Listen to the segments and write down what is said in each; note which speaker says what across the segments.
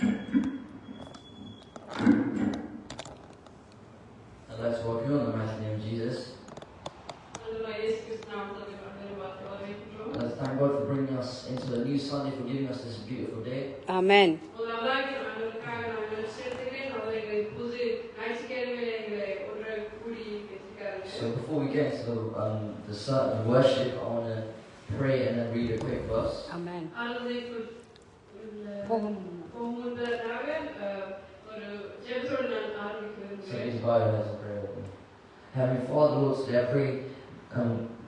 Speaker 1: I'd like to welcome you in the mighty name of Jesus. Let's thank God for bringing us into a new Sunday, for giving us this beautiful day.
Speaker 2: Amen.
Speaker 1: So before we get into the worship, I want to pray and then read a quick verse.
Speaker 2: Amen.
Speaker 1: So his Bible has a prayer with me. Heavenly Father, Lord, today I pray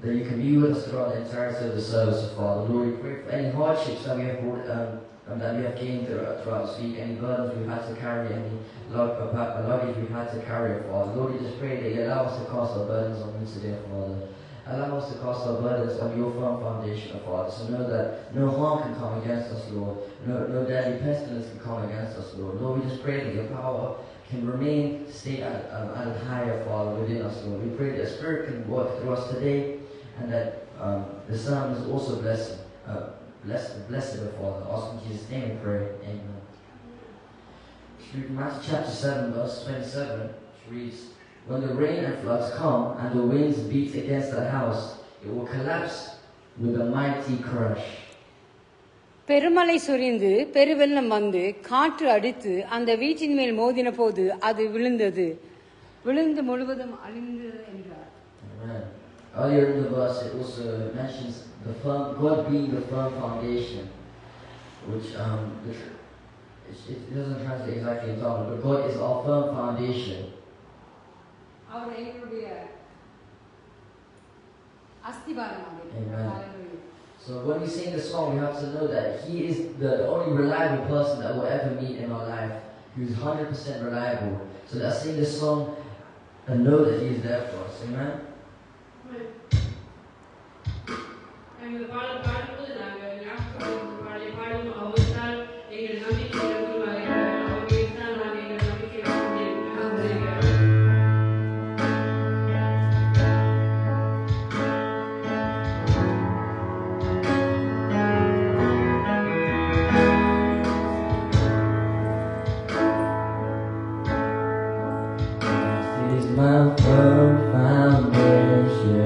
Speaker 1: that you can be with us throughout the entirety of the service, Father. Lord, we pray for any hardships that we have brought, that we have gained throughout this week, any burdens we've had to carry, any luggage we've had to carry, Father. Lord, we just pray that you allow us to cast our burdens on you today, Father. Allow us to cast our burdens on your firm foundation, Father. So know that no harm can come against us, Lord. No deadly pestilence can come against us, Lord. Lord, we just pray that your power can remain, stay at higher, Father, within us, Lord. We pray that the Spirit can work through us today, and that the Son is also blessed, Father. Also in Jesus' name we pray. Amen. Matthew chapter 7, verse 27, which reads, "When the rain and floods come, and the winds beat against the house, it will collapse with a mighty crash."
Speaker 2: பெருமலை சொரிந்து பெருவெள்ளம் வந்து காற்று அடித்து அந்த வீட்டின் மேல் மோதின போது அது விழுந்தது, விழுந்து முழுவதும் அழிந்தது என்றார்.
Speaker 1: Amen. Earlier in the verse it also mentions God being the firm foundation, which it doesn't translate exactly in Tamil, but God is our firm foundation.
Speaker 2: அவர் எங்களுடைய அஸ்திவாரமாக
Speaker 1: இருக்கிறார். So when we sing the song, we have to know that He is the only reliable person that we'll ever meet in our life, who is 100% reliable. So let's sing this song and know that He is there for us. Amen. Foundation.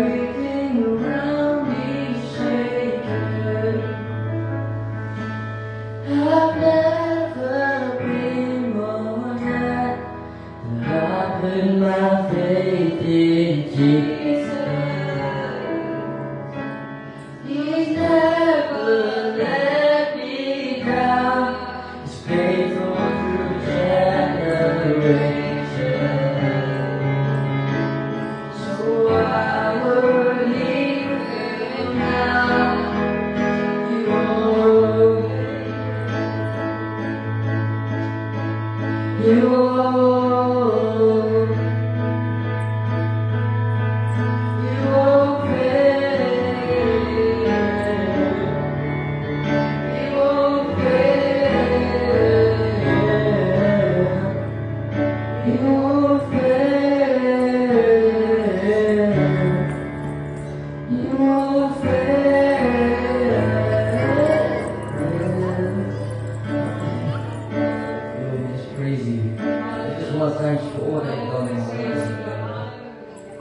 Speaker 1: everything around me shaken. I've never been more glad that I put my faith in Jesus. He's never let me down. He's faithful through generations. So I will leave him now. You won't. You won't. You won't fail. You won't fail. You won't fail. You won't fail. It's crazy. I just want to thank you for all that you've done in my life.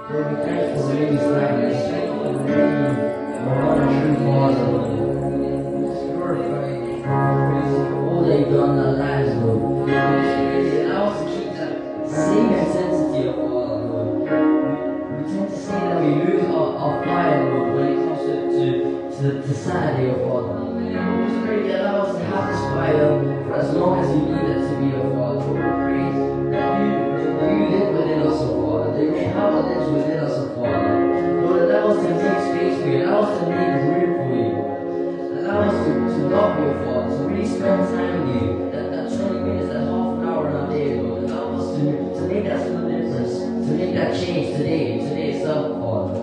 Speaker 1: Lord, we thank you for living this life. We thank you for living our one and true Father. Just glorify you. Praise you for all that you've done in our lives, Lord. It's crazy. Allow us to keep that same intensity of Father, Lord. We tend to say that we lose our fire, Lord, when it comes to Saturday, oh Father. Just pray that allow us to have this fire for as long as you need it to be, oh Father. Lord, we pray that you live within us, oh Father. That your power lives within us, oh Father. Lord, allow us to make space for you. Allow us to make room for you. Allow us to love you, oh Father. To really spend time with you. That 20 minutes, that half an hour in our day, Lord. Allow us to make that small difference. To make that change today itself, Father.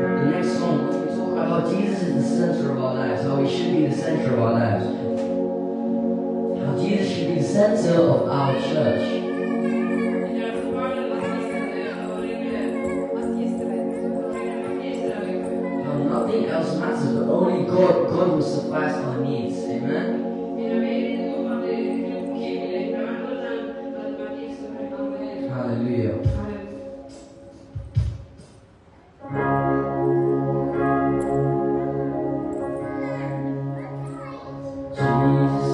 Speaker 1: The next song, when we talk about Jesus is the center of our lives, how he should be the center of our lives. How Jesus should be the center of our church. How nothing else matters, but only God will suffice our needs. Amen? Hallelujah. Jesus,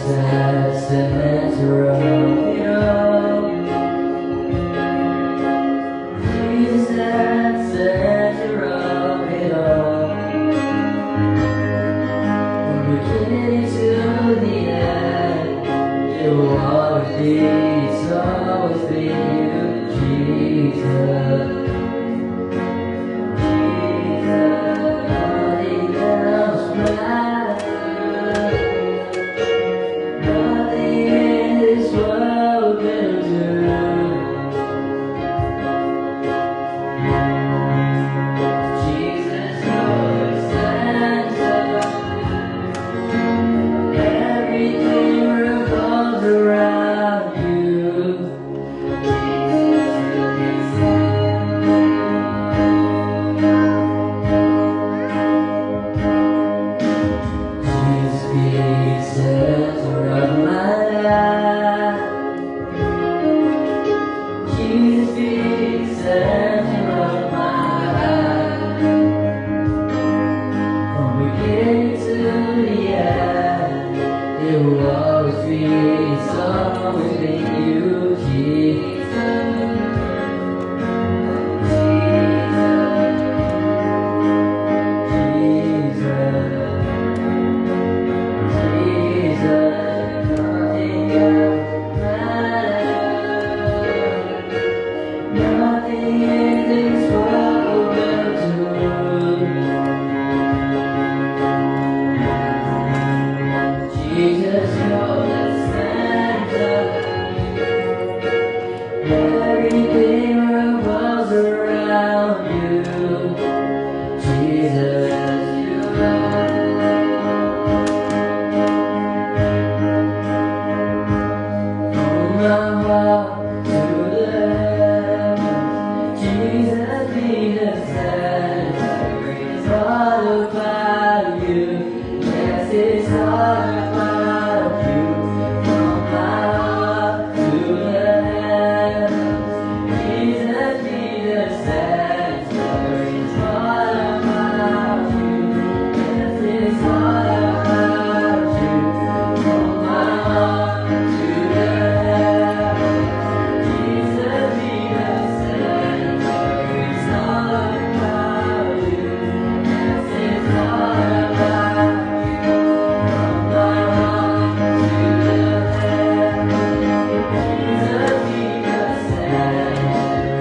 Speaker 1: the center of it all. Everything revolves around you, Jesus, you are. From my heart to the heavens, Jesus be the center. It's all about you. Yes, it's all about you. From my heart to the heavens, Jesus be the center. It's all about you. Yes, it's all about you. From my heart to the heavens, Jesus be the center. It's all about you. Yes, it's all about you. From my heart to the heavens, Jesus be the center.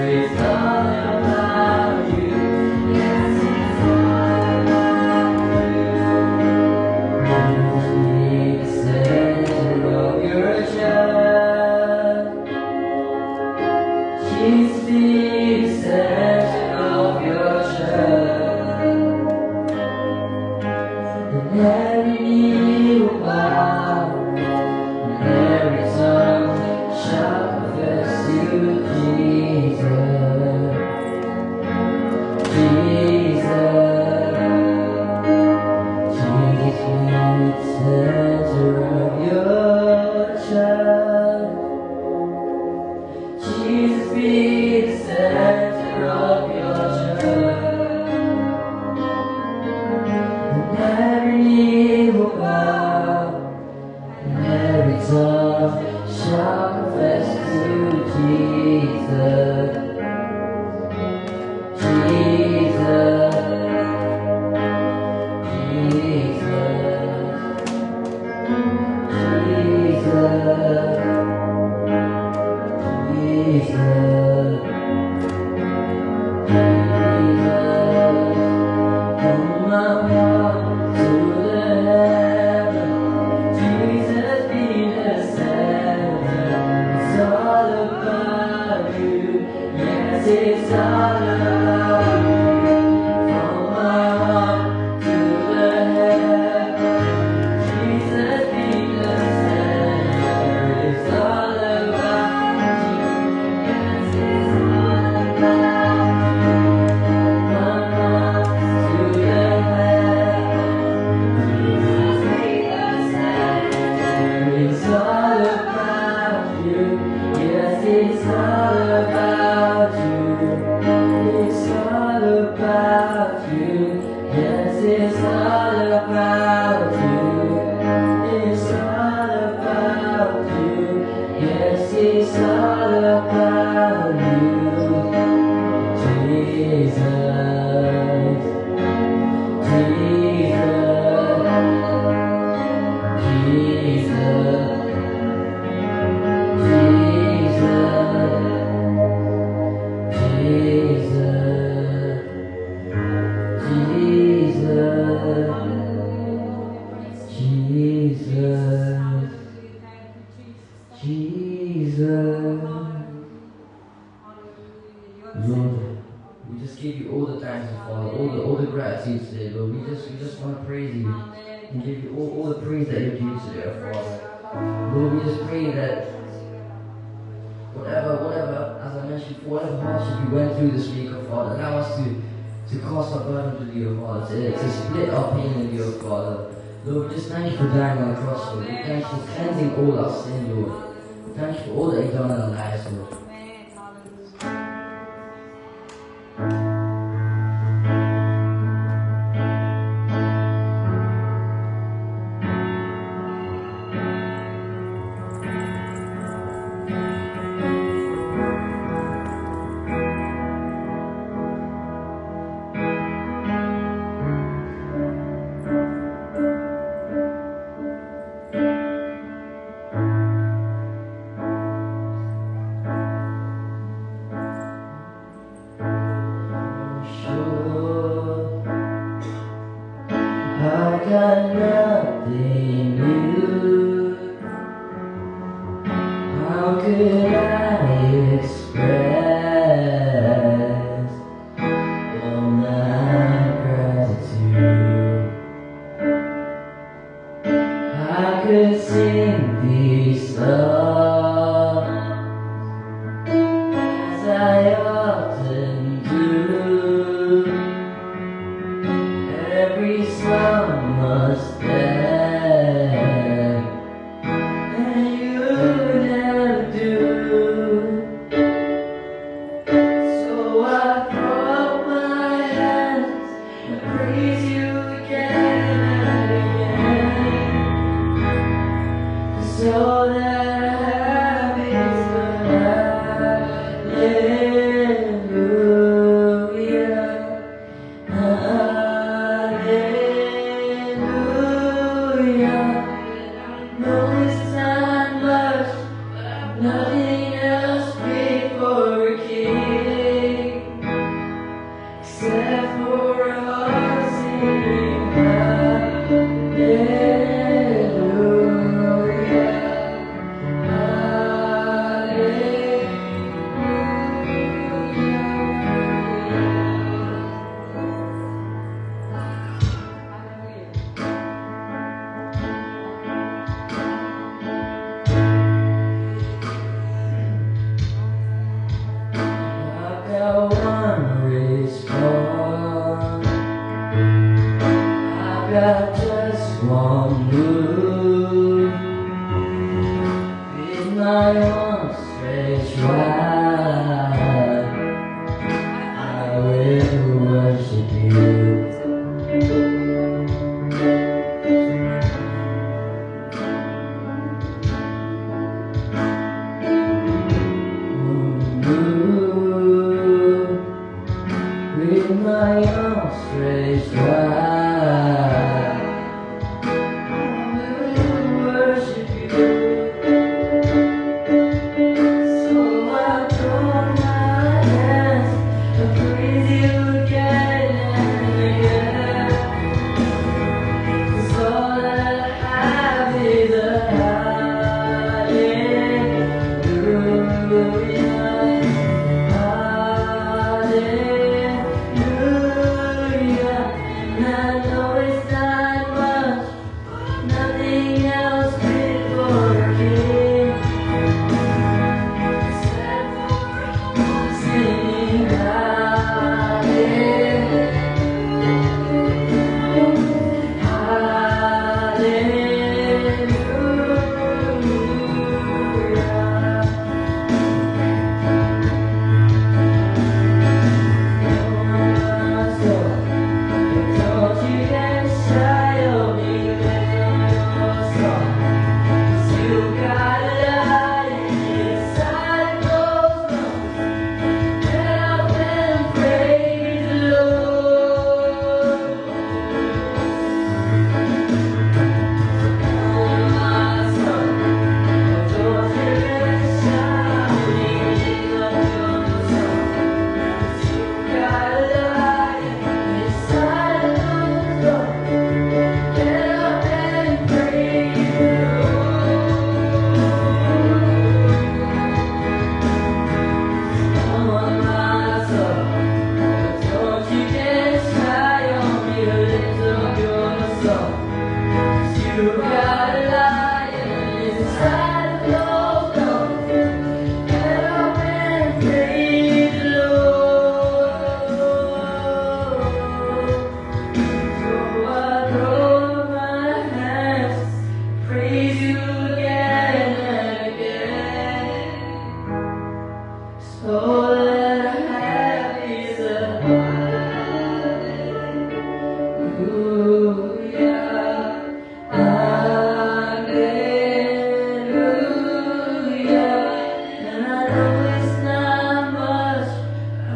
Speaker 1: It's all about you. Yes, it's all about you. Be the center of your church. Jesus be the center of your church. And every knee will bow, and every tongue shall confess you, Jesus, Jesus. Jesus be the center of your church. Jesus be the center of your church. And every knee will bow, and every tongue shall confess to Jesus, Jesus, Jesus, Jesus. From my heart to the heavens, Jesus be the center. It's all about you. Yes, it's all about you. From my heart to the heavens, Jesus be the center. It's all about you. Yes, it's all about you. From my heart to the heavens, Jesus be the center. It's all about you. Yes, it's all about you. It's all about you. Yes, it's all about you. It's all about you. Yes, it's all about you. Jesus, Lord, we just give you all the thanks, Father, all the gratitude today, Lord. We just want to praise you and give you all the praise that you're due today, Father. Lord, we just pray that whatever, as I mentioned before, whatever hardship we went through this week, oh Father, allow us to cast our burden to you, oh Father, to split our pain in you, oh Father. Lord, we just thank you for dying on the cross, Lord. We thank you for cleansing all our sin, Lord. We thank you for all that you've done in our lives, Lord. How could I express all my gratitude? I could sing these songs as I often do. Every song must end, and you never do. So I throw up my hands and praise you again and again. 'Cause all that I have is the hallelujah, hallelujah. No, it's not much, nothing else fit for a king, except for a heart singing hallelujah, I've got one response, I've got just one move, with my arms stretched wide, I will worship you. With my arms stretched wide, I will worship you. So I throw my hands and praise you again and again. 'Cause all that I have is a hallelujah. And I know it's not much, nothing else fit for a king, except for singing hallelujah, hallelujah. Don't you get shy of me, lift up your song, 'cause you got a light inside those lungs. Get up and praise the Lord. Oh my soul, don't you get shy of me, lift up your song, 'cause you got a light inside those lungs. Get up and praise the Lord. Oh my soul, don't you get shy on me, lift up your song, 'cause you got a lion inside of those lungs. Get up and praise the Lord. So I throw up my hands, praise you again and again. 'Cause all that I have is a hallelujah, hallelujah. And I know it's not much,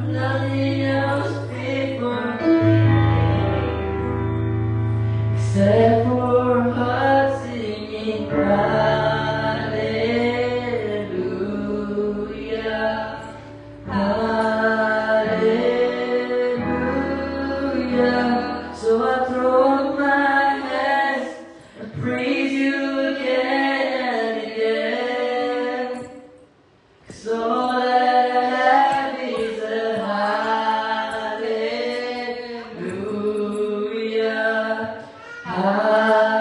Speaker 1: nothing else fit for me, except for a heart singing hallelujah, So that I have is a hallelujah, hallelujah.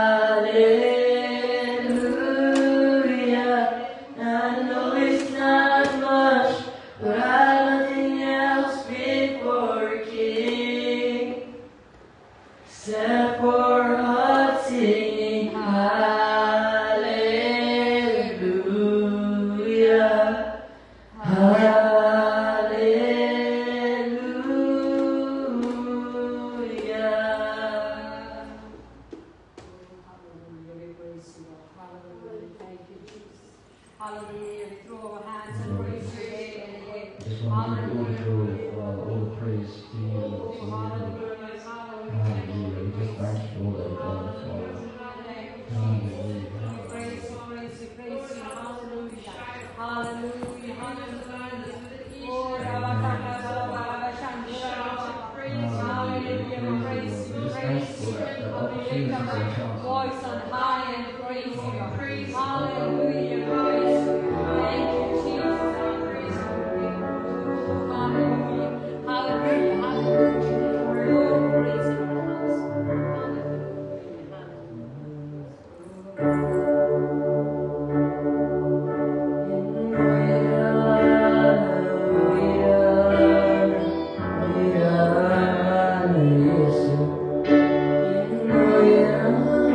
Speaker 1: I know it's not much, but I nothing else fit for a king, except for heart singing hallelujah, hallelujah.
Speaker 2: Hallelujah, we praise you, Lord. Hallelujah, thank you, Jesus. Hallelujah, we throw our hands and praise you again and again.
Speaker 1: Just want to give you all the glory, Father, all the praise to you, Lord, to you, Lord. Hallelujah. We just thank you for all that you've done, Father. Hallelujah.
Speaker 2: Praise you, praise you, praise you. Hallelujah. Hallelujah, hallelujah. Oh, Rabakaka, Shandura, praise, hallelujah, praise you, praise you. We lift up our voice on high and praise you. Hallelujah, praise you. Thank you, Jesus. I praise you. Hallelujah, hallelujah, hallelujah. Oh, praise you, Lord. Hallelujah, hallelujah.
Speaker 1: Yeah.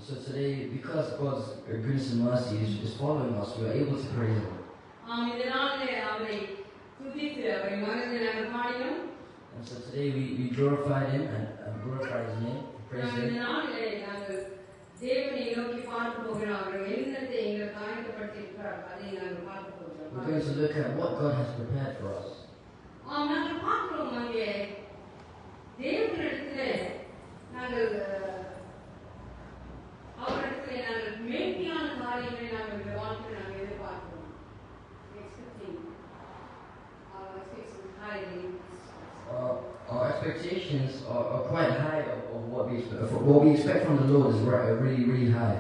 Speaker 1: So today, because God's goodness and mercy is following us, we are able to praise Him. And so today we glorified Him and glorified His name, praise Him. We're going to look at what God has prepared for us. Our expectations are quite high of what we expect. What we expect from the Lord is really, really high.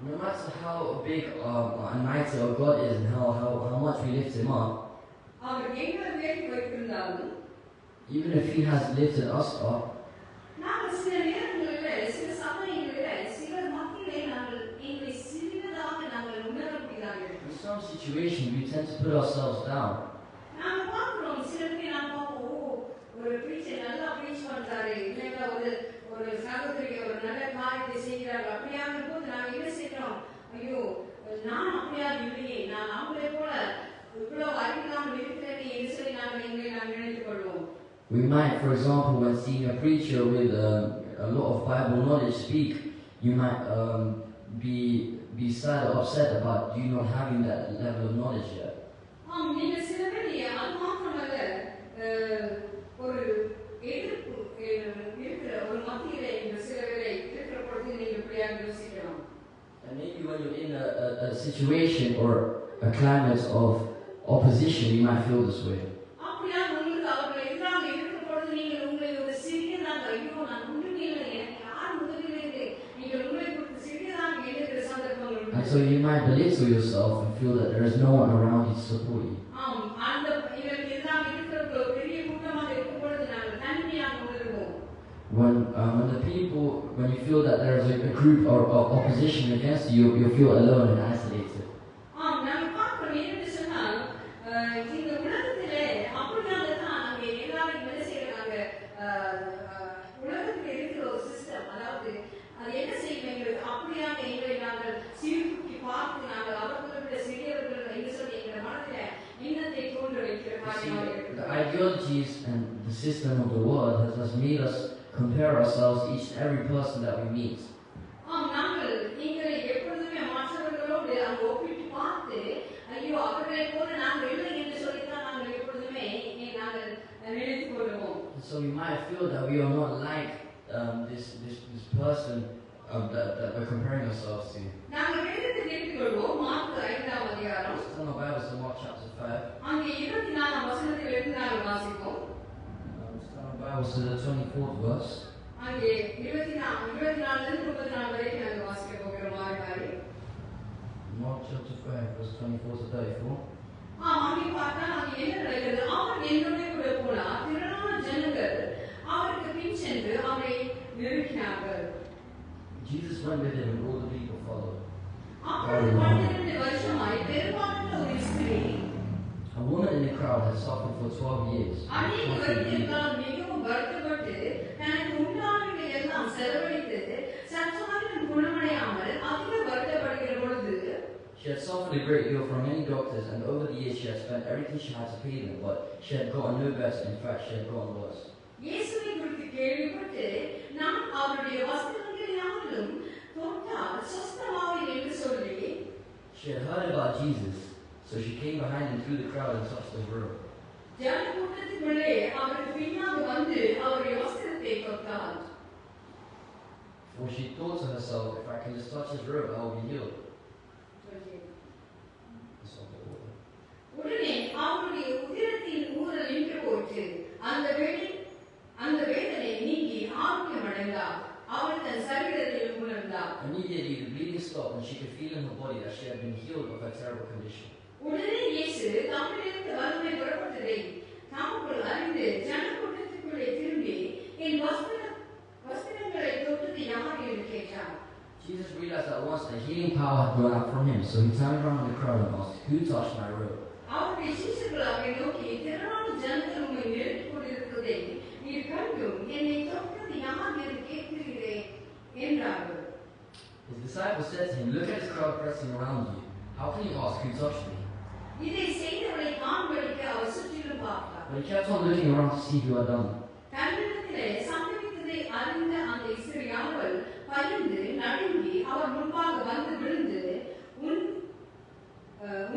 Speaker 1: No matter how big and mighty our God is and how much we lift Him up, even if He has lifted us up, in some situations we tend to put ourselves down. We might, for example, when seeing a preacher with a lot of Bible knowledge speak, you might be sad or upset about you not having that level of knowledge yet. And maybe when you're in a situation or a climate of opposition, you might feel this way. And so you might belittle yourself and feel that there is no one around you to support you. When you feel that there is a group or opposition against you, you feel alone and isolated. The ideologies and the system of the world has made us compare ourselves each and every person that we meet. So we might feel that we are not like this person that we're comparing ourselves to. Let's turn our Bibles to Mark chapter 5. Let's turn our Bibles to the 24th verse. chapter 5, verse 24 to 34.
Speaker 2: அங்கே பார்த்தா அங்கே என்ன நடக்கிறது? அவர் என்னோட கூட போனார். திரளான ஜனங்கள் அவருக்கு பின் சென்று அவரை நெருக்கினார்கள்.
Speaker 1: Jesus went with him and all the people followed.
Speaker 2: அப்பொழுது 12 வருஷமாய் பெரும்பாலான ஒரு ஸ்திரீ,
Speaker 1: a woman in the crowd had suffered for 12 years.
Speaker 2: அநேக வருடங்களால் மிகவும் வருத்தப்பட்டு தனக்கு உண்டானவை எல்லாம் செலவழித்து சற்றாலும் குணமடையாமல் அதிக வருத்தப்படுகிற பொழுது,
Speaker 1: she had suffered a great deal from many doctors, and over the years she had spent everything she had to pay them, but she had gotten no better. In fact, she had gotten worse.
Speaker 2: இயேசுவை குறித்து கேள்விப்பட்டு நான் அவருடைய வஸ்திரங்கள் யாவிலும் தொட்டால் சுஸ்தமாவேன் என்று சொல்லி,
Speaker 1: she had heard about Jesus, so she came behind him through the crowd and touched his robe.
Speaker 2: ஜன கூட்டத்துக்குள்ளே அவருக்கு பின்னாக வந்து அவருடைய வஸ்திரத்தை தொட்டாள்.
Speaker 1: For she thought to herself, if I can just touch his robe, I will be healed.
Speaker 2: உடனே அவருடைய உதிரத்தின் ஊரல் நின்று போயிற்று. அந்த வேதனை நீங்கி ஆரோக்கியம் அடைந்தார். அவள் தன் சரீரத்தில் உணர்ந்தார்.
Speaker 1: Immediately the bleeding stopped and she could feel in her body that she had been healed of her terrible condition.
Speaker 2: உடனே இயேசு தம்மிலிருந்து வல்லமை புறப்பட்டதை தமக்குள் அறிந்து ஜனக்கூட்டத்துக்குள்ளே திரும்பி என் வஸ்திரங்களை தொட்டது யார் என்று கேட்டார்.
Speaker 1: Jesus realized at once that healing power had gone out from him, so he turned around the crowd and asked, "Who touched my robe?"
Speaker 2: அவருடைய சீஷர்கள் அவரை நோக்கி, திரளான ஜனங்கள் உம்மை நெருக்கிக் கொண்டிருக்கிறதை நீர் கண்டும் என்னை தொட்டது யார் என்று கேட்கிறீரே என்றார்கள்.
Speaker 1: His disciples said to him, "Look at the crowd pressing around you. How can you ask who touched me?"
Speaker 2: இதை செய்தவரை காண்பதற்கு அவர் சுற்றிலும் பார்த்தார்.
Speaker 1: But he kept on looking around to see who had done it.
Speaker 2: தன்னிடத்திலே சம்பவித்ததை அறிந்த அந்த ஸ்திரீயானவள் பயந்து நடுங்கி அவர் முன்பாக வந்து விழுந்து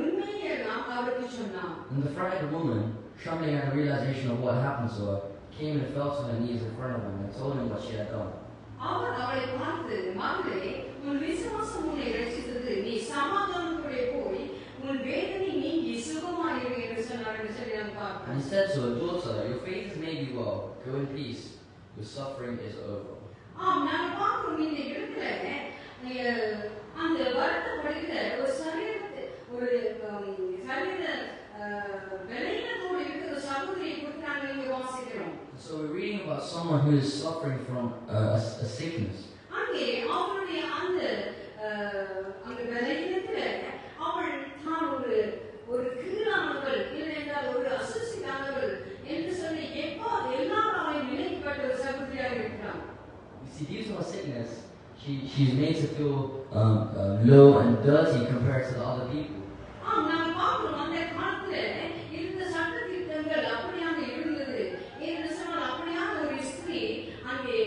Speaker 2: உண்மையெல்லாம் அவருக்கு சொன்னார்.
Speaker 1: And the frightened woman, trembling at the realization of what happened to her, came and fell to her knees in front of him and told him what she had done.
Speaker 2: அவர் அவளை பார்த்து, மகளே, உன் விசுவாசம் உன்னை ரட்சித்தது. நீ சமாதானத்தோடே போய் உன் வேதனை நீங்கி சுகமாயிரு என்று சொன்னார் என்று சொல்லி நாம் பார்க்கிறோம்.
Speaker 1: And he said to her, "Daughter, your faith has made you well. Go in peace. Your suffering is over."
Speaker 2: நாங்கள் பார்க்கிறோம் இந்த இடத்துல அந்த வருத்தப்படுகிற ஒரு சரீரத்தை ஒரு சரீர விளையினத்தோடு இருக்கிற சகோதரியை குறித்து நாங்கள் இங்கே வாசிக்கிறோம்.
Speaker 1: So we're reading about someone who is suffering from a sickness.
Speaker 2: அங்கே அவளுடைய அந்த விளையினத்துல அவள் தான் ஒரு கீழானவள் இல்லை என்றால் ஒரு அசுசியானவள் என்று சொல்லி எல்லாராலும் நினைக்கப்பட்ட ஒரு சகோதரியாக இருக்கிறாள்.
Speaker 1: You see, due to her sickness, she's made to feel low and dirty compared to the other people.
Speaker 2: நாங்கள் பார்க்கிறோம் அந்த காலத்துல இருந்த சட்டத்திட்டங்கள் அப்படியாக இருந்தது. என்று சொன்னால் அப்படியான ஒரு ஸ்திரீ அங்கே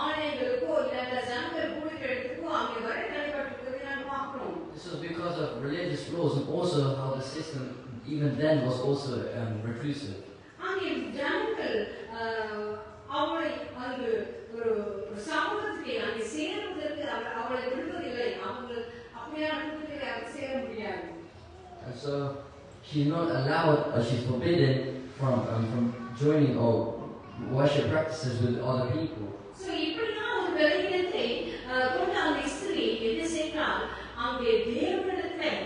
Speaker 2: ஆலயங்களுக்கோ இல்ல ஜனங்கள் கூடுகிறதுக்கோ அங்கே வர தடைப்பட்டிருக்கிறதை நாங்கள் பார்க்கிறோம்.
Speaker 1: This was because of religious laws and also how the system even then was also reclusive.
Speaker 2: அங்கே ஜனங்கள் அவளை அங்கு ஒரு சமூகத்துக்கு அங்கே சேருவதற்கு அவளை விடுவதில்லை. அவங்க அப்படியான கூட்டத்தில் அங்கே சேர முடியாது.
Speaker 1: And so she's not allowed, or she's forbidden from joining or worship practices with other people.
Speaker 2: So இப்படிதான் ஒரு விளையினத்தை கொண்ட அந்த ஸ்திரீ என்ன செய்தால், அங்கே தேவனிடத்தில்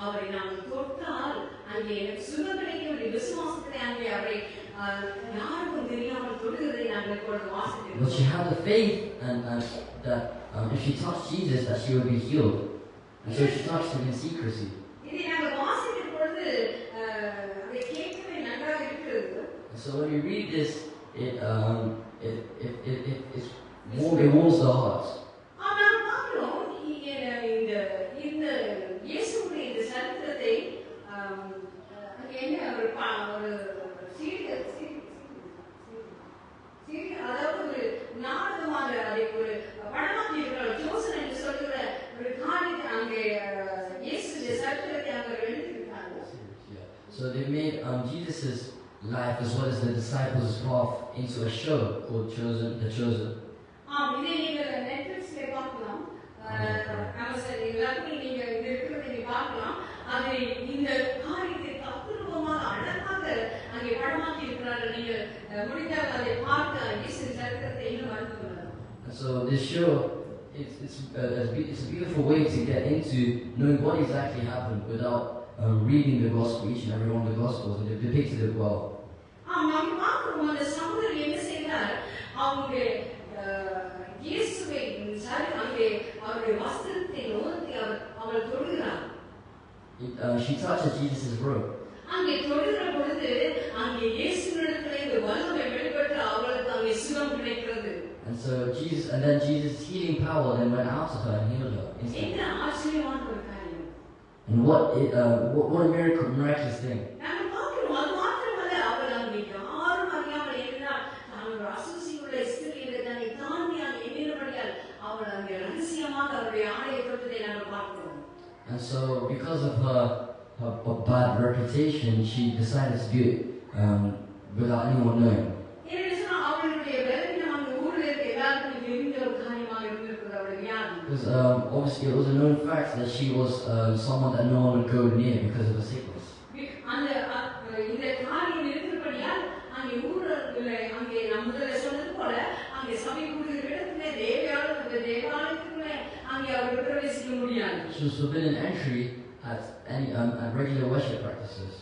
Speaker 2: அவரை நாங்கள் தொட்டால் அங்கே சுகம் கிடைக்கும் விசுவாசத்தை அங்கே அவரை யாருக்கும் தெரியாமல் தொடுகிறதை நாங்கள் இப்பொழுது வாசிக்கிறோம்.
Speaker 1: But she had the faith and that if she touched Jesus, that she would be healed. And so she touched him in secrecy.
Speaker 2: இதை நாங்கள் வாசிக்கிற பொழுது அதை கேட்கவே நன்றாக இருக்கிறது.
Speaker 1: So when we read this, it warms the heart.
Speaker 2: ஆனால் பார்க்கிறோம் இந்த இயேசுவுடைய இந்த சரித்திரத்தை அங்கே என்ன ஒரு அதாவது ஒரு நாடகமாக அதை ஒரு படமாக்கி இருக்கிறார். ஜோசன் என்று சொல்லுகிற ஒரு காரியத்தை அங்கே இயேசுடைய சரித்திரத்தை அங்கே எழுதியிருக்காங்க.
Speaker 1: So they made Jesus' life as well as the disciples' path into a show called The Chosen.
Speaker 2: இதை நீங்கள் நெட்ஃபிளிக்ஸ்ல பார்க்கலாம். அமேசான் எல்லாத்தையும் நீங்க இந்த இருக்கிறதை நீங்க பார்க்கலாம். அது இந்த காரியத்தை தத்ரூபமாக அழகாக அங்கே படமாக்கி இருக்கிறார்கள். நீங்கள் முடிந்தால் அதை பார்த்து இயேசு சரித்திரத்தை இன்னும் அறிந்து கொள்ளலாம்.
Speaker 1: And so this show it's a beautiful way to get into knowing what exactly happened without reading the gospel, each and every one of the gospels, and they've depicted it well.
Speaker 2: நாம் பார்க்கிறோம் அந்த சகோதரி என்ன செய்தார், அவங்க இயேசுவை அங்கே அவருடைய வஸ்திரத்தை நோக்கி அவள் தொடுகிறார்.
Speaker 1: She touches Jesus' robe.
Speaker 2: அங்கே தொடுகிற பொழுது அங்கே இயேசுவிடத்திலே இந்த வல்லமை வெளிப்பட்டு அவளுக்கு அங்கே சுகம் கிடைக்கிறது.
Speaker 1: And then Jesus' healing power then went out to her and healed her instantly.
Speaker 2: என்ன ஆச்சரியமான ஒரு காரியம்.
Speaker 1: And what a miraculous thing.
Speaker 2: நாம் பார்க்கிறோம், அது மாத்திரமல்ல, அவள் அங்கே யாரும் அறியாமல் இருந்தால் தான் ஒரு அசுசியுள்ள ஸ்திரீ என்று தன்னை தாண்டி அங்கே எண்ணினபடியால் அவள் அங்கே ரகசியமாக அவருடைய ஆடையை தொட்டதை நாம் பார்க்கிறோம்.
Speaker 1: And so because of her bad reputation, she decided to do it without anyone knowing. Because obviously it was a known fact that she was someone that no one would go near because of her sickness. She was forbidden entry at any regular worship practices.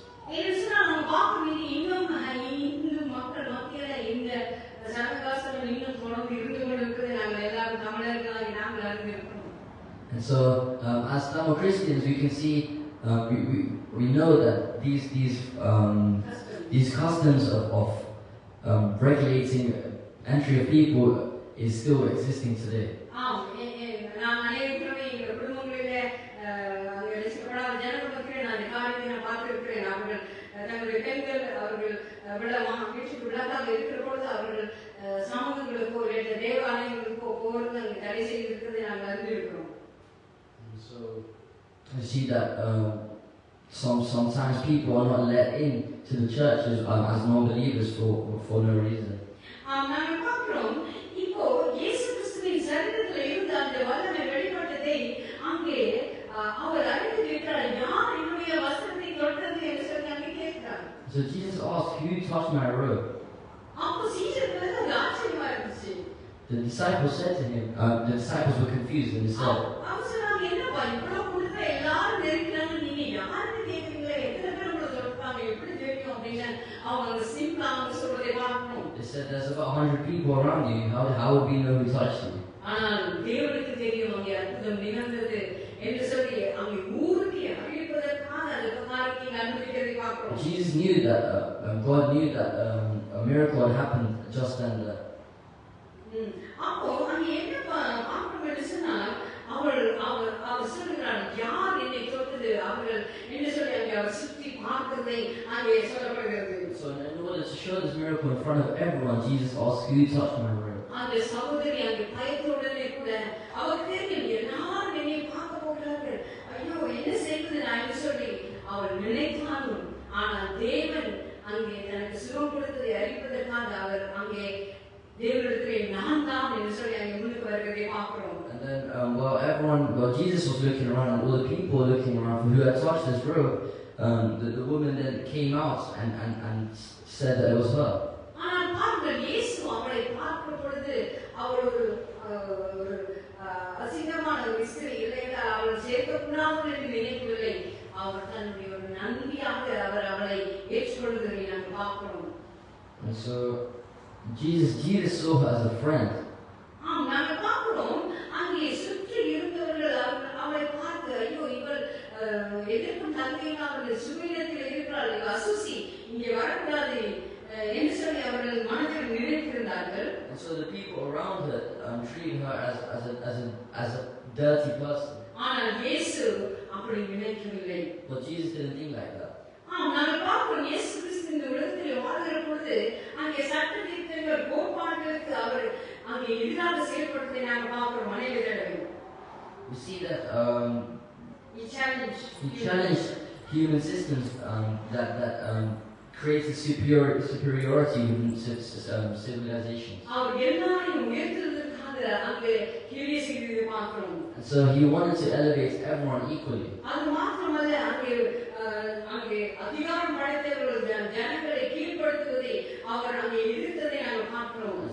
Speaker 1: And so, as Tamil Christians, we can see, we know that these customs of regulating entry of people is still existing today. So you see that sometimes people are not let in to the churches as non-believers for no reason. So Jesus asked, "Who touched my robe?" The disciples said to him, the disciples were confused and they said, they said, "There's about 100 people around you. How would we know who touched you?" Jesus knew that God knew that a miracle had happened just then. So in order to show this miracle in front of everyone, Jesus asked, "Who touched my robe?" And then while Jesus was looking around and all the people were looking around for who had touched his robe, the woman then came out and said that it was her. And so Jesus saw her as a friend. And so the people around her treated her as a dirty person. But Jesus didn't think like that. We see that he challenged human systems that created superiority within civilizations. And so he wanted to elevate everyone equally. And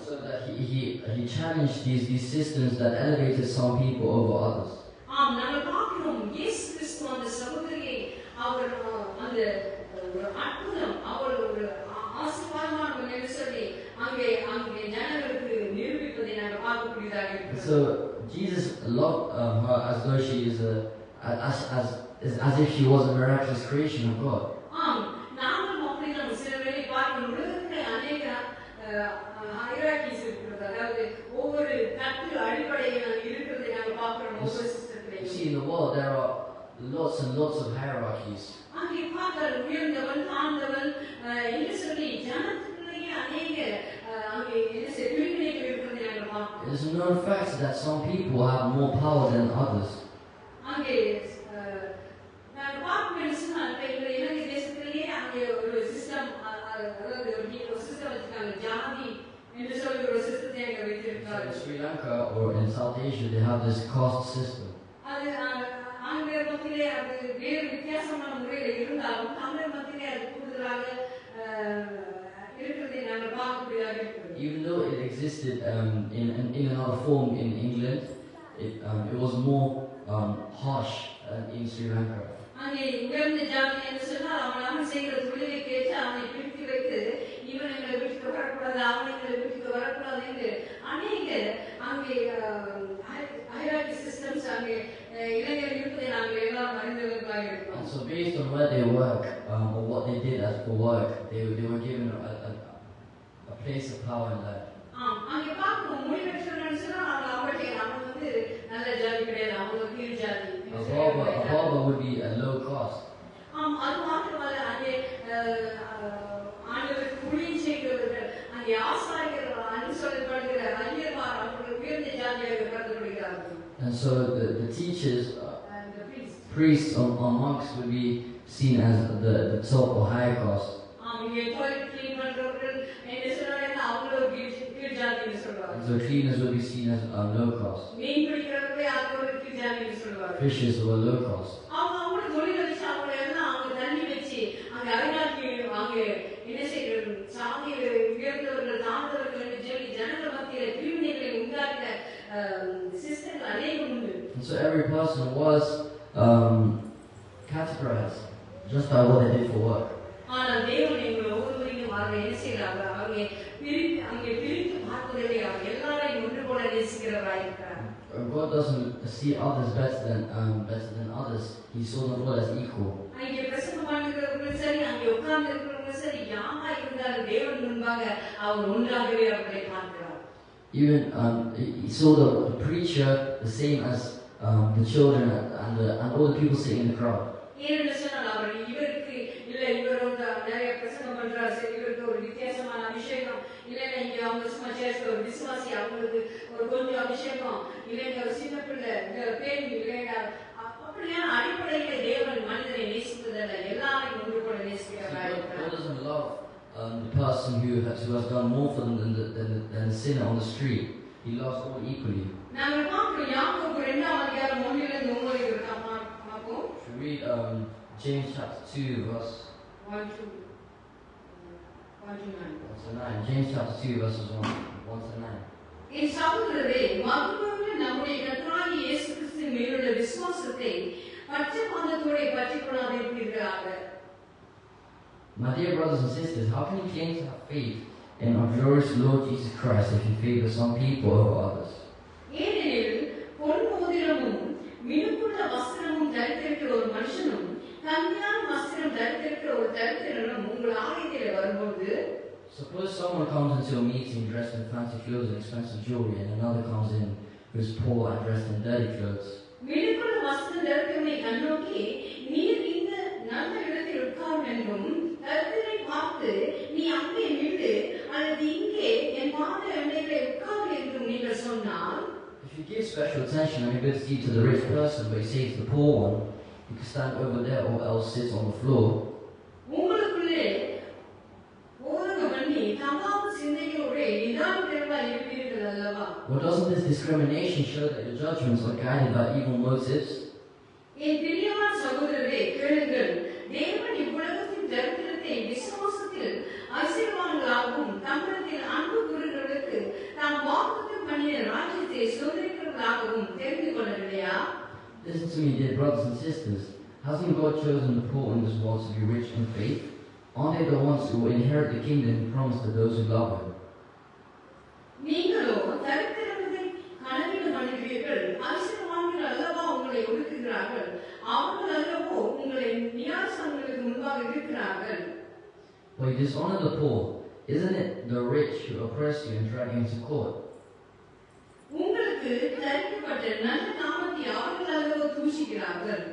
Speaker 1: so that he he challenged these systems that elevated some people over others.
Speaker 2: ஆம் நாங்கள் பார்க்கிறோம் இயேசு கிறிஸ்து அந்த சகோதரியை அவர் அந்த ஒரு அற்புதம் அவர் ஒரு ஆசீர்வாதமான ஒரு என்று சொல்லி அங்கே ஜனங்களுக்கு நிரூபிப்பதை நாங்கள் பார்க்கக்கூடியதாக இருக்கிறது.
Speaker 1: So Jesus loved her as though she is as if she was a miraculous creation of God.
Speaker 2: ஆம் நாங்கள் அப்படிதான் சில வேளை பார்க்கிறோம் உலகத்திலே அநேக ஹைரார்கீஸ் இருக்கிறது. அதாவது ஒவ்வொரு தட்டு அடிப்படையில் இருக்கிறதை நாங்கள் பார்க்கிறோம் ஒவ்வொரு சிஸ்டத்திலே.
Speaker 1: You see, in the world there are lots and lots of hierarchies.
Speaker 2: அங்கே பார்த்தால் உயர்ந்தவன் தாழ்ந்தவன் என்று சொல்லி ஜனத்துக்குள்ளேயே அநேக அங்கே பிரிவினைகள் இருக்கிறதை நாங்கள் பார்க்கிறோம்.
Speaker 1: It is a known fact that some people have more power than others.
Speaker 2: அங்கே நாங்கள் பார்க்க சொன்னால் இப்போ எங்கள் இலங்கை தேசத்திலேயே அங்கே ஒரு சிஸ்டம் அதாவது ஒரு சிஸ்டம் வச்சுருக்காங்க ஜாதி என்று சொல்லி ஒரு சிஸ்டத்தை அங்கே வைத்திருக்காங்க.
Speaker 1: In Sri Lanka or in South Asia they have this caste system.
Speaker 2: அது ஆங்கிலேயர் மத்தியிலே அது வேறு வித்தியாசமான முறையில் இருந்தாலும் தமிழர் மத்தியிலே அது கூடுதலாக இருக்கிறதை நாங்கள் பார்க்கக்கூடியதாக இருக்கிறது.
Speaker 1: Even though it existed in another form in England, it was more harsh in Sri Lanka.
Speaker 2: அங்கே உயர்ந்த ஜாதி என்று சொன்னால் அவன் செய்கிற தொழிலை கேட்டு அவனை பிரித்து வைத்து இவன் எங்களை வீட்டுக்கு வரக்கூடாது அவன் எங்களை வீட்டுக்கு வரக்கூடாது என்று அநேக அங்கே ஹைரார்கி சிஸ்டம்ஸ் அங்கே இளைஞர்கள் இருப்பதை நாங்கள் எல்லாம் அறிந்தவர்களாக இருக்கிறோம்.
Speaker 1: So based on where they work or what they did as for work, they were given a place of power in life.
Speaker 2: அங்கே பார்க்கணும் மொழி பெற்றவர்கள் சொன்னால் அவன் வந்து நல்ல ஜாதி கிடையாது அவங்க கீழ் ஜாதி.
Speaker 1: A barber would be a low caste.
Speaker 2: அது மாத்திரமல்ல அங்கே ஆண்டவருக்கு ஊழியம் செய்கிறவர்கள் அங்கே ஆசாரியர்கள் அன்று சொல்லப்படுகிற ஐயர்மார் அவர்கள் உயர்ந்த ஜாதியாக கருதப்படுகிறார்கள்.
Speaker 1: And so the teachers, priests or monks would be seen as the top or higher caste. So cleaners would be seen as low caste. Fishers were low caste. And so every person was categorized just by what they did for work. God doesn't see others better than others. He saw them all as equal. Even he saw the preacher the same as the children and all the people sitting in the crowd. God doesn't love the person who has done more for them than the sinner on the street. He loves all equally. Should we read James chapter 2 verse 1 to 9. James chapter 2 verses 1 to 9.
Speaker 2: என் சகோதரரே மகத்துவமுள்ள நம்முடைய கர்த்தராகிய இயேசு கிறிஸ்துவின் மேலுள்ள விசுவாசத்தை பட்சபாதத்தோடு பற்றிக்கொள்ளாதிருப்பீர்களாக.
Speaker 1: My dear brothers and sisters, how can you claim to have faith in our glorious Lord Jesus Christ if you favor some people over others?
Speaker 2: ஏனெனில் பொன் மோதிரமும் மினுக்குள்ள வஸ்திரமும் தரித்திருக்கிற ஒரு மனுஷனும் கம்மியான வஸ்திரம் தரித்திருக்கிற ஒரு தரித்திரனும் உங்கள் ஆலயத்தில் வரும்போது,
Speaker 1: suppose someone comes into a meeting dressed in fancy clothes and expensive jewelry, and another comes in who is poor and dressed in dirty clothes.
Speaker 2: மினுக்குள்ள வஸ்திரம் தரித்திரனை கண்ணோக்கி நீர் இந்த நல்ல இடத்தில் உட்காரும் என்றும் கர்த்தரை பார்த்து நீ அங்கே நின்று அல்லது இங்கே என் பாத எண்ணெய்களை உட்காரு என்றும் நீங்கள் சொன்னால்,
Speaker 1: if you give special attention and you go to see to the rich person, but you say to the poor one, you can stand over there or else sit on the floor.
Speaker 2: உங்களுக்குள்ளே ஓரங்க பண்ணி தகாத சிந்தைகளோடு நிதானத்திற்காக இருப்பீர்கள் அல்லவா?
Speaker 1: Well, doesn't this discrimination show that your judgments are guided by evil motives?
Speaker 2: என் பிரியமான சகோதரரே கேளுங்கள், தேவன் இவ்வுலகத்தின் தரித்திரத்தை விசுவாசத்தில் ஆசீர்வாதங்களாகவும் தம்மிடத்தில் அன்பு கூறுகிறவர்களுக்கு தாம் வாக்குத்தத்தம்
Speaker 3: ராஜ்யத்தை சுதந்திரிக்கிறவர்களாகவும் தெரிந்து கொள்ளவில்லையா?
Speaker 1: Listen to me, dear brothers and sisters. Hasn't God chosen the poor in this world to be rich in faith? Aren't they the ones who will inherit the kingdom He promised to those who love Him?
Speaker 3: நீங்களோ தரித்திரத்தை கனவில் பண்ணுகிறீர்கள். ஐஸ்வர்யவான்கள் அல்லவா உங்களை ஒடுக்குகிறார்கள். அவர்கள் அல்லவோ உங்களை நியாயஸ்தானங்களுக்கு முன்பாக இருக்கிறார்கள்.
Speaker 1: Well, you dishonor the poor. Isn't it the rich who oppress you and drag you into court?
Speaker 3: உங்களுக்கு தரிக்கப்பட்ட நல்ல நாமத்தை அவர்கள் அல்லவோ தூஷிக்கிறார்கள்.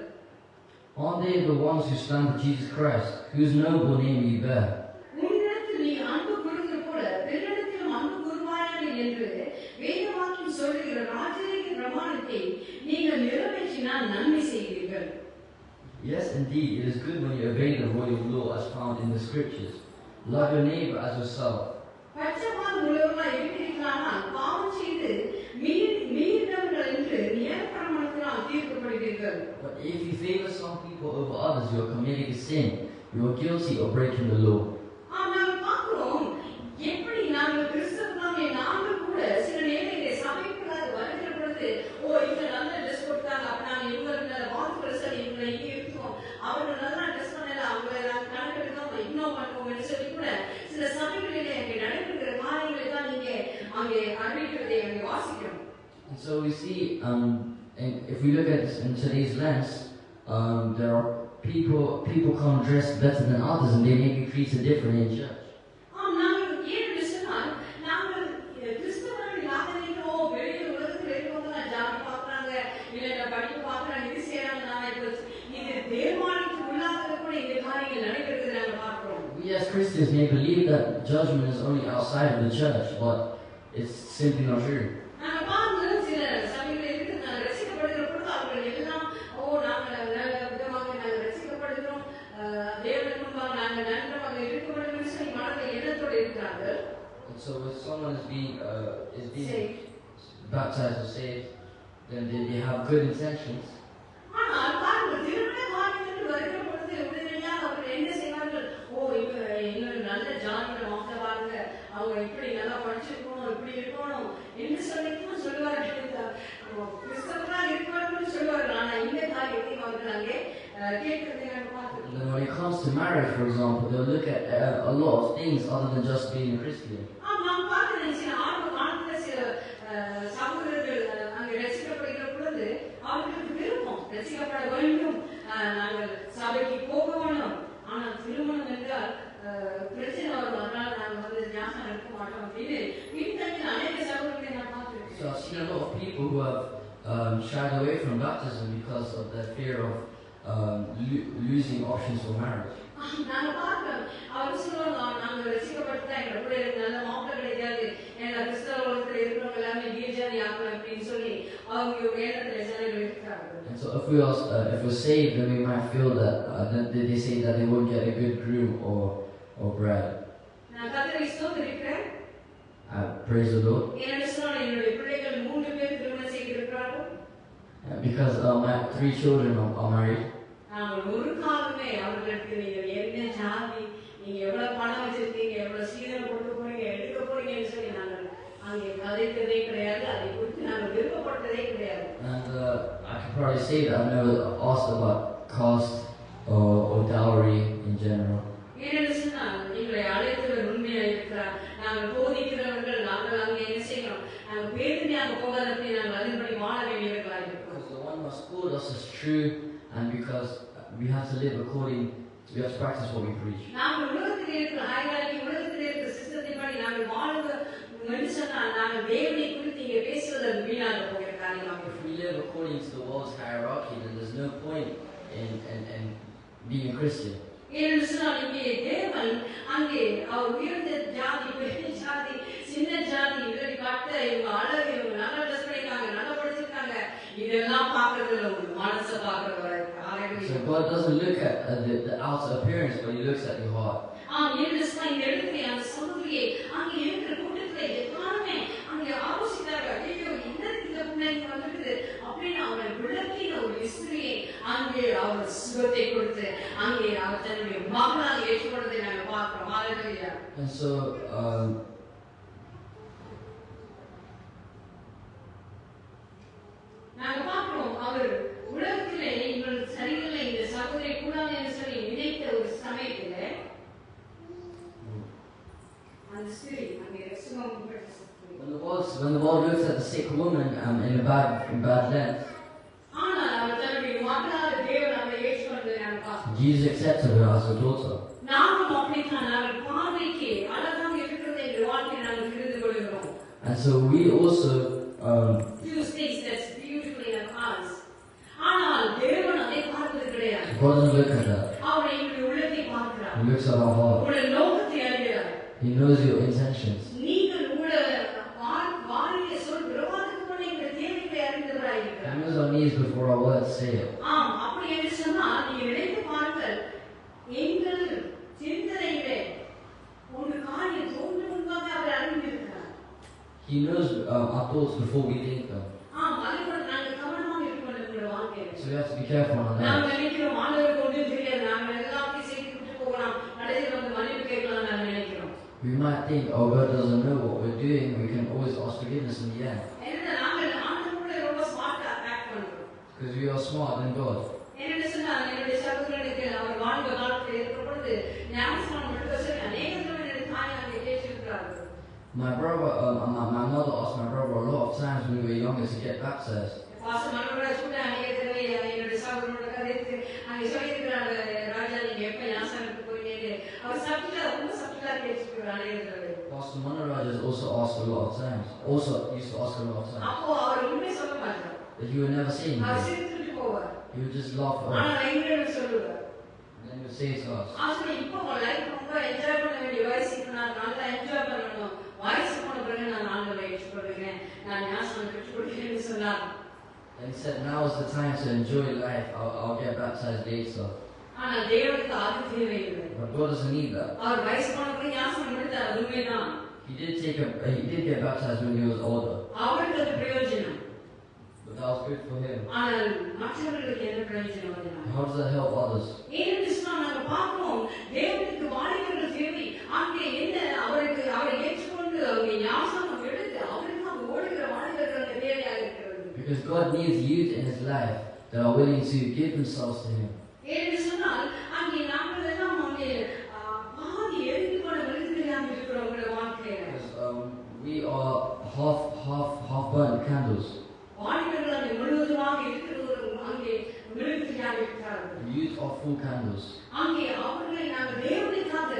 Speaker 1: Aren't they the ones who stand for Jesus Christ, whose noble name you bear?
Speaker 3: உன்னிடத்தில் நீ அன்பு கூறுகிறது போல பிறரிடத்திலும் அன்பு கூறுவாயாக என்று வேதவாக்கியம் சொல்லுகிற ராஜரீக பிரமாணத்தை நீங்கள் நிறைவேற்றினால் நன்மை செய்வீர்கள்.
Speaker 1: Yes, indeed, it is good when you obey the royal law as found in the scriptures. Love your neighbor as yourself.
Speaker 3: பட்சபாதம் உள்ளவர்களாய் இருக்கிறீர்களானால் பாவம் செய்து மீறினவர்கள் என்று நியாயப்பிரமாணத்தினால் தீர்க்கப்படுவீர்கள்.
Speaker 1: But if you favor some people over others, you are committing a sin. You are guilty of breaking the law.
Speaker 3: நாங்கள் பார்க்கிறோம் எப்படி நாங்கள் கிறிஸ்தவர்களாக நாங்கள் கூட சில நேரங்களில் சபைக்குள்ளாக வருகிற பொழுது இவங்க நல்ல ட்ரெஸ் கொடுத்தாங்க அப்ப நாங்கள் இவங்க வாக்குற சரி இவங்களை இங்கே இருக்கோம் அவர்கள் நல்லா ட்ரெஸ் பண்ணல அவங்களை நாங்கள் கணக்கெடுக்கோம் இக்னோர் பண்ணுவோம் சொல்லி கூட சில சபைகளிலே அங்கே நடைபெறுகிற காரியங்களை தான் நீங்க அங்கே அறிவிக்கிறதை அங்கே வாசிக்கிறோம்.
Speaker 1: And so we see, and if we look at this in today's lens, there are people come dressed better than others, and they may be treated differently in church. We as Christians may believe that judgment is only outside of the church, but it's simply not true. And so if someone is being baptized or saved, then they have good intentions. And then when it comes to marriage, for example, they'll look at a lot of things other than just being a Christian. So I've seen a lot of people who have shied away from baptism because of the fear of losing options for marriage. And so if we're saved, then we might feel that then they say that they won't get a good groom or bride. Praise the Lord. Because my 3 children are married. And I can probably say that I've never asked about cost or dowry in general. Because the one who has called us is true, and because we have to live according, we have to practice what we preach. If we live according to the world's hierarchy, then there's no point in being a Christian. So God doesn't look at the outer appearance, but He looks at your heart. And so sick woman in bad land.
Speaker 3: ஆனால் அவர் தன்னுடைய மகளாக தேவன் அவரை ஏற்றுக்கொண்டதை நாம் பார்க்கிறோம்.
Speaker 1: Jesus accepted her as a daughter.
Speaker 3: நாமும் அப்படித்தான் அவர் பார்வைக்கு அழகாக இருக்கிறது என்ற வாழ்க்கை நாம் தெரிந்து கொள்கிறோம்.
Speaker 1: And so we also
Speaker 3: Few things that's beautiful in us. ஆனால் தேவன் அதை பார்ப்பது கிடையாது.
Speaker 1: God doesn't look at that.
Speaker 3: அவர் எங்களுடைய உள்ளத்தை பார்க்கிறார்.
Speaker 1: He looks at our heart.
Speaker 3: உங்களுடைய நோக்கத்தை அறிகிறார்.
Speaker 1: He knows your intentions.
Speaker 3: நீங்கள் உங்களுடைய வாயிலே சொல் பிரவாதத்துக்கு முன்னே எங்கள் தேவைகளை அறிந்தவராய்
Speaker 1: He
Speaker 3: இருக்கிறார்.
Speaker 1: knows our needs before our words say it.
Speaker 3: ஆம், அப்படி என்று சொன்னால் நீங்க நினைத்து பாருங்கள், எங்கள் சிந்தனையிலே ஒரு காரியம் தோன்றும் முன்பாக அவர் அறிந்திருக்கிறார்.
Speaker 1: He knows our thoughts before we think them.
Speaker 3: ஆம், அதுபோல நாங்கள் கவனமாக இருக்க வேண்டும் என்ற வாழ்க்கையில்.
Speaker 1: So we have to be careful on
Speaker 3: நாம்
Speaker 1: that.
Speaker 3: நினைக்கிறோம் ஆண்டவருக்கு ஒன்றும் தெரியாது, நாங்கள் எல்லாத்தையும் செய்து விட்டு போகலாம், கடைசியில் வந்து மன்னிப்பு கேட்கலாம் நாம் நினைக்கிறோம்.
Speaker 1: We might think, oh, God doesn't know what we're doing. We can always ask forgiveness in the end.
Speaker 3: ஏன்னா நாங்கள் ஆண்டவரோட ரொம்ப ஸ்மார்ட்டா ஆக்ட் பண்றோம்.
Speaker 1: Because we are smarter than God.
Speaker 3: என்னென்னு சொன்னால் என்னுடைய சகோதரனுக்கு அவர் வாழ்ந்த காலத்தில் இருக்கிற பொழுது ஞானஸ்நானம் எடுக்க சொல்லி அநேக தடவை என்னுடைய தாய் அங்கே கேட்டிருக்கிறார்கள்.
Speaker 1: My brother, my mother asked my brother a lot of times when we were younger to get baptized.
Speaker 3: Pastor Manoraj கூட அநேக தடவை என்னுடைய சகோதரனோட கதைத்து அங்கே சொல்லியிருக்கிறாங்க, ராஜா நீங்க எப்ப ஞானஸ்நானத்துக்கு போயினீங்க, அவர் சப்டிலா ரொம்ப சப்டிலா கேட்டிருக்கிறார் அநேக தடவை.
Speaker 1: Pastor Manaraj has also asked a lot of times. Also used to ask a lot of times.
Speaker 3: அப்போ அவர் உண்மை சொல்ல மாட்டார்.
Speaker 1: But he would never say
Speaker 3: our
Speaker 1: anything.
Speaker 3: சிரித்துட்டு போவார்.
Speaker 1: He would just laugh at
Speaker 3: ஆனா
Speaker 1: us.
Speaker 3: எங்களுக்கு சொல்லுவார்.
Speaker 1: And then he would say to us,
Speaker 3: actually இப்போ உங்க லைஃப் ரொம்ப என்ஜாய் பண்ண வேண்டிய வயசுக்கு நான் நல்லா என்ஜாய் பண்ணணும். வயசு போன பிறகு நான் ஆண்டவரை ஏற்றுக்கொள்கிறேன், நான் ஞானஸ்நானம் பெற்றுக் கொடுக்கிறேன்னு சொன்னார்.
Speaker 1: and he said, now is the time to enjoy life. I'll get baptized later.
Speaker 3: ஆனா தேவனுக்கு அது தேவையில்லை.
Speaker 1: But God doesn't need that.
Speaker 3: அவர் வயசு போன பிறகு ஞானஸ்நானம் எடுத்தார், அது உண்மைதான்.
Speaker 1: He did get baptized when he was older.
Speaker 3: அவருக்கு அது பிரயோஜனம்.
Speaker 1: But that was good for him.
Speaker 3: ஆனால் மற்றவர்களுக்கு என்ன பிரயோஜனம் அதனால்?
Speaker 1: How does that help others?
Speaker 3: ஏன்னு சொன்னா நாங்க பார்க்கிறோம், தேவனுக்கு வாலிபர்கள் தேவை. அங்கே என்ன அவரை ஏற்றுக்கொண்டு அவங்க ஞானஸ்நானம் எடுத்து அவருக்கு அவங்க ஓடுகிற வாலிபர்கள் தேவையாக இருக்கிறது.
Speaker 1: Because God needs youth in his life that are willing to give themselves to him.
Speaker 3: ஏன்னு சொன்னால் அங்கே நாங்கள் எல்லாம் அங்கே பாதி எரிந்து போன விழுதுகளாக இருக்கிறவங்கள வாழ்க்கையில
Speaker 1: Because we are half burnt candles.
Speaker 3: வாலிபர்கள் அங்கே முழுவதுமாக இருக்கிறவர்கள் அங்கே விழுதுகளாக இருக்கிறார்கள்.
Speaker 1: Youth are full candles.
Speaker 3: அங்கே அவர்களை நாங்கள் தேவனுக்காக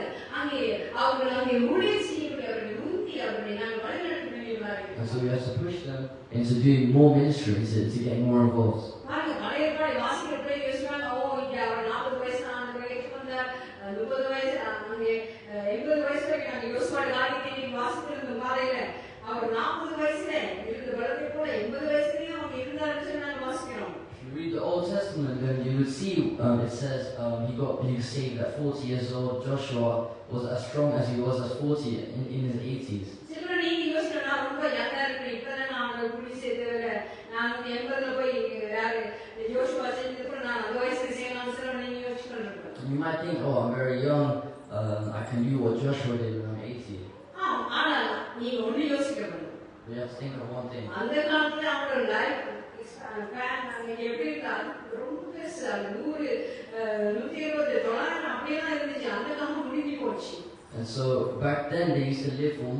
Speaker 3: அங்கே அவர்கள் அங்கே ஊழியம் செய்யக்கூடிய அவர்களை உந்தி அவர்களை நாங்கள் வழிநடத்த வேண்டியவர்களாக
Speaker 1: And so
Speaker 3: இருக்கிறோம்.
Speaker 1: we have to push them into doing more ministry, to getting more involved.
Speaker 3: பாருங்க, பழைய ஏற்பாடு வாசிக்கிற பிள்ளைங்க யோசிப்பாங்க, ஓ இங்க அவர் 40 வயசு ஆண்டவரை ஏற்றுக்கொண்டார், 30 வயசு அங்கே 80 வயசு வரைக்கும் நாங்கள் யோசிப்பாடு காரியத்தை நீங்க வாசித்திருந்த பாதையில அவர் 40 வயசுல இருந்த பலத்தை போல 80 வயசுலயும் அவங்க இருந்தாருன்னு சொல்லி நாங்கள் வாசிக்கிறோம்.
Speaker 1: If you read the Old Testament, then you would see it says he was saved at 40 years old. Joshua was as strong as he was at 40 in his 80s.
Speaker 3: சிலர் நீங்க யோசிக்கணும், ரொம்ப யங்கா இருக்கு, இப்பதான் நான் அவங்களை குடி சேர்த்ததில்ல, நான் 80ல போய் யாரு யோசுவா செஞ்சது கூட நான் அந்த வயசுக்கு செய்யலாம் சிலர் நீங்க யோசிச்சுட்டு இருக்கோம்.
Speaker 1: You might think, oh, I'm very young. I can do what Joshua did when I'm 80.
Speaker 3: ஆனால் நீங்க ஒண்ணு யோசிக்கணும்,
Speaker 1: We have to think of one thing.
Speaker 3: அந்த காலத்துல அவங்களோட லைஃப் எப்படி இருக்கு, ரொம்ப பெருசு, அது 100 120 900 அப்படியெல்லாம் இருந்துச்சு, அந்த காலம் முடிஞ்சு போச்சு.
Speaker 1: And so back then they used to live for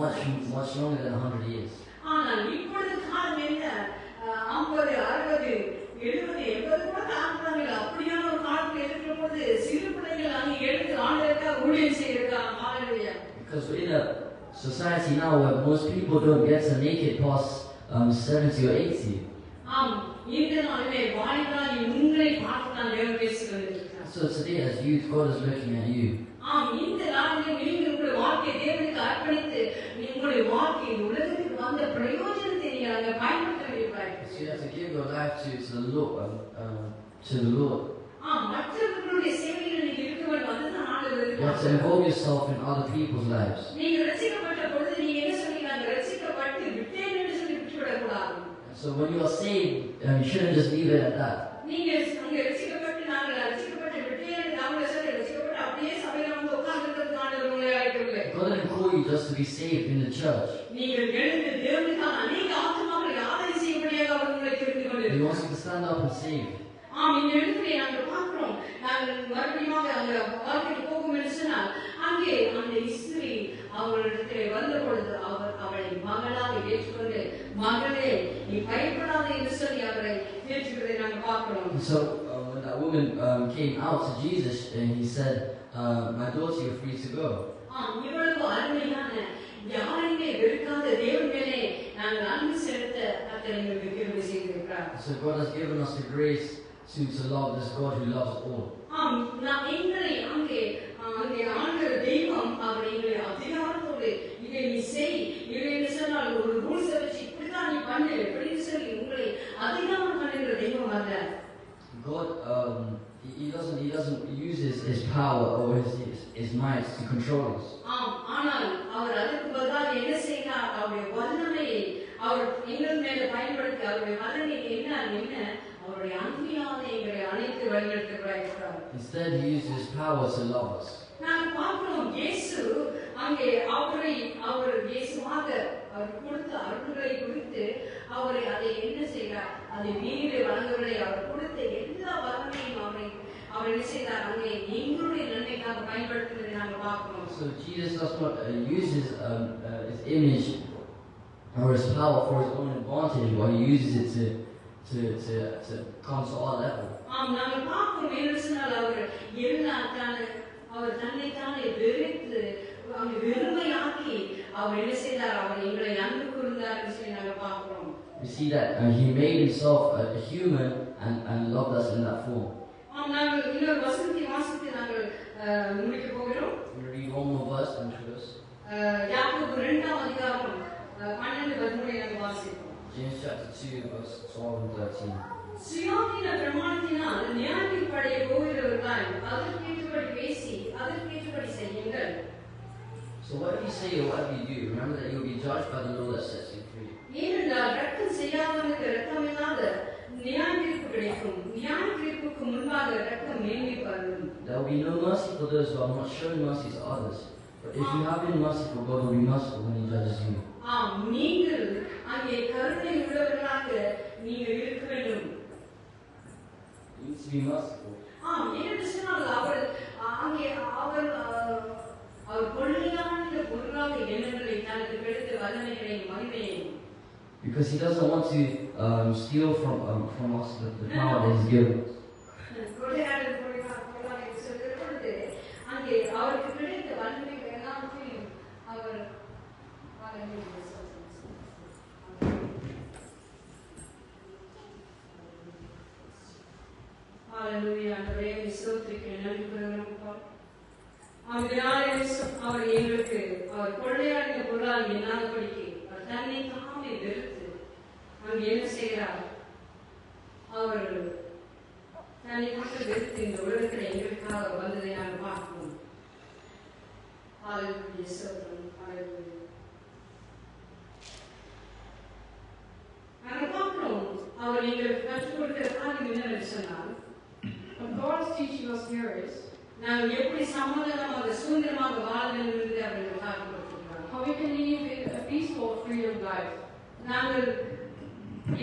Speaker 1: much longer than 100 years.
Speaker 3: ஆனால் இப்பொழுது காலம் என்ன, 50 60 70 80 கூட தாண்டாங்க. அப்படியான ஒரு காலத்துல இருக்கிற போது சிறு பிள்ளைகள் அங்கே எடுத்து ஆண்டவருக்காக ஊழியம் செய்யறாங்க. ஹalleluya.
Speaker 1: Because we're in a society now where most people don't get to make it past 70 or 80.
Speaker 3: ஆம், இந்த நாளிலே வாலிபர்களாகிய உங்களை பார்த்து நான் தேவன் பேசுகிறேன்.
Speaker 1: So today as youth, God is looking at you.
Speaker 3: ஆம், இந்த நாளிலே நீங்கள் உங்களுடைய வாழ்க்கையை தேவனுக்கு அர்ப்பணித்து உங்களுடைய வாழ்க்கை உலகத்துக்கு வந்த பிரயோஜனத்தை நீங்கள் அங்கே பயன்படுத்த வேண்டியிருக்கிறார்கள்.
Speaker 1: So you have to give your life to the Lord. To the Lord.
Speaker 3: ஆம், மற்றவர்களுடைய சேவையில் நீங்கள் இருக்க வேண்டும். அதுதான் ஆண்டவர்
Speaker 1: You have to involve yourself in other people's lives.
Speaker 3: நீங்கள் ரட்சிக்கப்பட்ட பொழுது நீங்க என்ன சொன்னீங்க, அந்த ரட்சிக்கப்பட்டு விட்டேன் என்று சொல்லி விட்டுவிடக்கூடாது.
Speaker 1: So when you are saved, you shouldn't just leave it at that.
Speaker 3: நீங்க அங்க ரட்சிக்கப்பட்டு நாங்கள் ரட்சிக்கப்பட்டு விட்டேன் நாங்கள் சொல்லி ரட்சிக்கப்பட்டு அப்படியே சபையில வந்து உட்கார்ந்துக்கிறதுக்கு ஆண்டவர் உங்களை அழைக்கவில்லை.
Speaker 1: God didn't call you just to be saved in the church.
Speaker 3: நீங்கள் எழுந்து தேவனுக்காக அநேக ஆத்துமாக்களை யாதனை செய்யும்படியாக அவர் உங்களை தெரிந்து
Speaker 1: He
Speaker 3: கொண்டிருக்கிறார்.
Speaker 1: wants you to stand up and save.
Speaker 3: ஆம், இந்த இடத்துல நாங்கள் பார்க்கிறோம், நாங்கள் மறுபடியும் அந்த வாழ்க்கைக்கு போகும் என்று சொன்னால் அங்கே அந்த இஸ்ரேல் அவர்களிடத்தில் வந்த பொழுது அவளை மகளாக ஏற்றுக்கொண்டு மகளே நீ பயப்படாதே என்று சொல்லி அவரை ஏற்றுக்கிறதை நாங்கள் பார்க்கிறோம்.
Speaker 1: So when that woman came out to Jesus and he said, my daughter, you're free to go.
Speaker 3: இவ்வளவு அருமையான யாரையுமே வெறுக்காத தேவன் மேலே நாங்கள் அன்பு செலுத்த கர்த்தர் எங்களுக்கு கிருபை செய்திருக்கிறார்.
Speaker 1: So God has given us the grace to love this God who loves all.
Speaker 3: நான் எங்களை அங்கே ஆண்ட தெய்வம் அவர் எங்களை அதிகாரத்தோடு இதை நீ செய் இல்லை என்று சொன்னால் ஒரு ரூல்ஸை வச்சு இப்படிதான் நீ பண்ணு எப்படின்னு சொல்லி உங்களை அதிகாரம் பண்ணுகிற தெய்வம் அல்ல.
Speaker 1: God he doesn't use his power or his might to control us.
Speaker 3: ஆனால் அவர் அதுக்கு பதிலாக என்ன செய்கிறார்? அவருடைய வல்லமையை அவர் எங்கள் மேல பயன்படுத்தி அவருடைய வல்லமை என்ன அவருடைய அன்பினாலே எங்களை அனைத்து வழிநடத்துகிறார்.
Speaker 1: Instead he uses his power to love us.
Speaker 3: நான் பார்க்கிறோம் இயேசு அங்கே அவர் இயேசுவாக அவர் கொடுத்த அருள்களை குறித்து அவரை அதை என்ன செய்கிறார்? அதை நீரை வழங்கவில்லை. அவர் கொடுத்த எல்லா வல்லமையும் அவர் என்ன செய்தார்? அங்கே எங்களுடைய நன்மைக்காக பயன்படுத்துவதை நாங்கள் பார்க்கிறோம்.
Speaker 1: So Jesus does not use his image or his power for his own advantage, but he uses it to come to our level.
Speaker 3: நாங்கள் பார்க்கிறோம் என்ன சொன்னால் அவர் தன்னைத்தானே வெறுத்து அங்கே வெறுமையாக்கி அவர் என்ன செய்தார்? அவர் எங்களை அன்பு கூர்ந்தார் என்று சொல்லி நாங்கள் பார்க்கிறோம்.
Speaker 1: We see that he made himself a human and loved us in that form.
Speaker 3: நாங்கள் இன்னொரு வசனத்தை வாசித்து நாங்கள் முடிக்க போகிறோம்.
Speaker 1: We read one more verse and verse.
Speaker 3: யாக்கோபு 2ஆம் அதிகாரம் 12-13 நாங்கள் வாசிப்போம்.
Speaker 1: James chapter 2 verse 12 and 13.
Speaker 3: சுயாதீன பிரமாணத்தினால் நியாயத்தின்படி போகிறவர்களாய் அதற்கேற்றபடி பேசி அதற்கேற்றபடி செய்யுங்கள்.
Speaker 1: So whatever you say or whatever you do, remember that you will be judged by the law that sets you free.
Speaker 3: ஏனென்றால் ரத்தம் செய்யாதவனுக்கு ரத்தமில்லாத நியாயத்தீர்ப்பு கிடைக்கும். நியாயத்தீர்ப்புக்கு முன்பாக ரத்தம் மேன்மை பெறும்.
Speaker 1: There will be no mercy for those who are not showing mercy to others. But if you have been merciful, God will be merciful when he judges you.
Speaker 3: நீங்கள் அங்கே கருணை உள்ளவர்களாக நீங்கள் இருக்க வேண்டும்.
Speaker 1: You need to be merciful.
Speaker 3: ஏனென்று சொன்னால் அவர் கொள்ளையான பொருளாக எண்ணங்களை தனக்கு கிடைத்த வல்லமைகளை மகிமையை.
Speaker 1: Because he doesn't want to steal from us the power that he's given us.
Speaker 3: கொள்ளையாளர் பொருளாக சொல்கிற பொழுது அங்கே அவருக்கு கிடைத்த வல்லமைகள் எல்லாத்தையும் அவர் ஹalleluya ஆண்டவரே ஸ்தோத்திரிக்கிறேன். நன்றி கூறுகிறோம்ப்பா. அவர் எங்களுக்கு அவர் கொள்ளையாடின பொருளால் எண்ணாதபடிக்கு அவர் தன்னை தாமே வெறுத்து அங்கே என்ன செய்கிறார்? அவர் தன்னை மட்டும் வெறுத்து இந்த உலகத்தில் எங்களுக்காக வந்ததை நாங்கள் பார்க்கிறோம். ஹalleluya ஸ்தோத்திரம். ஹalleluya. நாங்கள் பார்க்கிறோம் அவர் எங்களுக்கு கற்றுக் கொடுக்கிற காரியம் என்னவென்று சொன்னால்,
Speaker 2: what God is teaching us here is
Speaker 3: நாங்கள் எப்படி சமாதானமாக சுதந்திரமாக வாழ வேண்டும் என்று அவர்கள் காட்டிக் கொடுக்கிறார்.
Speaker 2: how we can live a peaceful, freedom life.
Speaker 3: நாங்கள்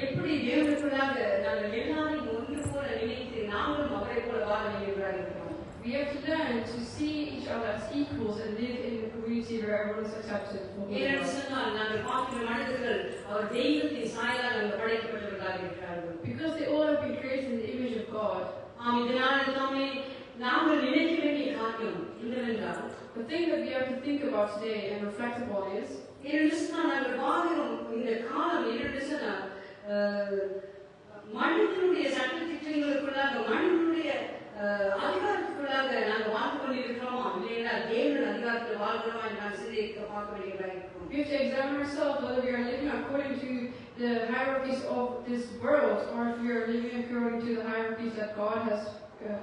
Speaker 3: எப்படி தேவனுக்குள்ளாக நாங்கள் எல்லாரையும் ஒன்று போல நினைத்து நாங்களும் அவரை போல வாழ வேண்டியவர்களாக இருக்கிறோம்.
Speaker 2: We have to learn to see each other as equals and live in a community where everyone is accepted.
Speaker 3: ஏனென்று சொன்னால் நாங்கள் பார்க்கிற மனிதர்கள் அவர் தெய்வத்தின் சாயலால் நாங்கள் படைக்கப்பட்டவர்களாக இருக்கிறார்கள்.
Speaker 2: Because they all have been created in the image of God.
Speaker 3: இதனால் எல்லாமே நாங்கள் நினைக்க வேண்டிய காரியம் என்னவென்றால்,
Speaker 2: the thing that we have to think about today and reflect upon is,
Speaker 3: ஏனென்று சொன்னால் நாங்கள் வாழ்கிறோம் இந்த காலம் என்னென்று சொன்னால் மனிதனுடைய சட்டத்திட்டங்களுக்குள்ளாக மனிதனுடைய அதிகாரத்துக்குள்ளாக நாங்கள் வாழ்ந்து கொண்டிருக்கிறோமா இல்லையா? தேவனுடைய அதிகாரத்தில் வாழ்கிறோமா என்று நான் சிந்திக்க பார்க்க வேண்டியதாக இருக்கிறோம்.
Speaker 2: We have to examine ourselves whether we are living according to the hierarchies of this world or if we are living according to the hierarchies that God has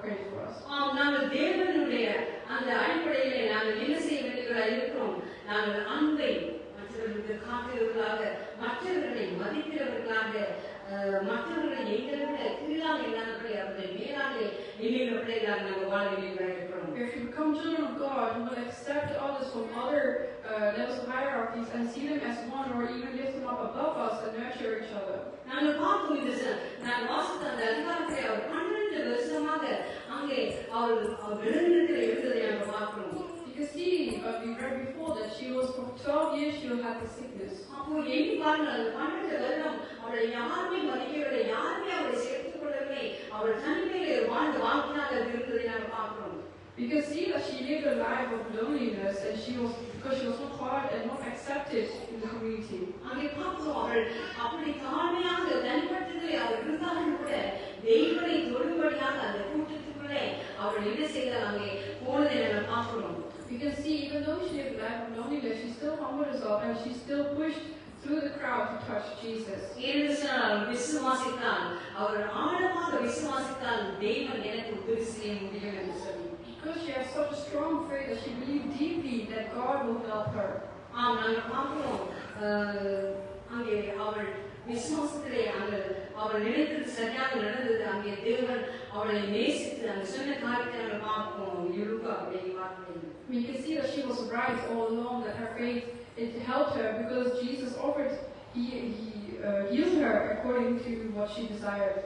Speaker 2: created for us.
Speaker 3: நாங்கள் தேவனுடைய அந்த அடிப்படையிலே நாங்கள் என்ன செய்ய வேண்டியவர்களாக இருக்கிறோம்? நாங்கள் அன்பை மற்றவர்களுக்கு காட்டுகிறவர்களாக, மற்றவர்களை மதிக்கிறவர்களாக, மற்றவர்களை எங்களை விட கீழாக இல்லாதபடி அவர்களை மேலாக எண்ணுகிற பிள்ளைகளாக நாங்கள் வாழ வேண்டியவர்களாக இருக்கிறோம்.
Speaker 2: If you become children of God, you will accept others from other levels of hierarchies and see them as one, or even lift them up above us and nurture each other.
Speaker 3: நாங்கள் பார்க்கும் நான் வாசித்த அந்த அதிகாரத்தை அவர் 12 வருஷமாக அங்கே அவர் விழுந்திருக்கிற இருந்ததை நாங்கள் பார்க்கிறோம்.
Speaker 2: You can see but we read before that she was for 12 years she had the sickness.
Speaker 3: அப்போ எண்ணி பாருங்கள், அந்த 12 வருடம் அவளை யாருமே மதிக்கவில்லை, யாருமே அவளை சேர்த்துக் கொள்ளவில்லை. அவள் தனிமையிலே வாழ்ந்த வாழ்க்கையாக இருந்ததை நாங்கள் பார்க்கிறோம்.
Speaker 2: We can see that she lived a life of loneliness, and because she was not heard and not accepted in the community.
Speaker 3: அங்கே பார்க்கிறோம், அவள் அப்படி தாழ்மையாக தனிப்பட்டதிலே அவள் இருந்தாலும் கூட தெய்வனை தொடும்படியாக அந்த கூட்டத்துக்குள்ளே அவள் என்ன செய்தால் அங்கே போனதை நாங்கள் பார்க்கிறோம்.
Speaker 2: We can see even though she lived a life of loneliness, she still humbled herself and she still pushed through the crowd to touch Jesus.
Speaker 3: ஏனென்று சொன்னால் விசுவாசித்தால், அவர் ஆழமாக விசுவாசித்தால் தேவன் எனக்கு உதவி செய்ய முடியும் என்று சொல்லி.
Speaker 2: Because she has such a strong faith that she believed deeply that God will help her.
Speaker 3: நாங்கள் பார்க்கிறோம், அங்கே அவள் விசுவாசத்திலே அவள் நினைத்தது சரியாக நடந்தது. அங்கே தேவன் அவளை நேசித்து அந்த சொன்ன காரியத்தை நாங்கள் பார்ப்போம். யுருகா அப்படி பார்க்கிறோம்.
Speaker 2: We can see that she was right all along, that her faith it helped her because Jesus offered, he healed her according to what she desired.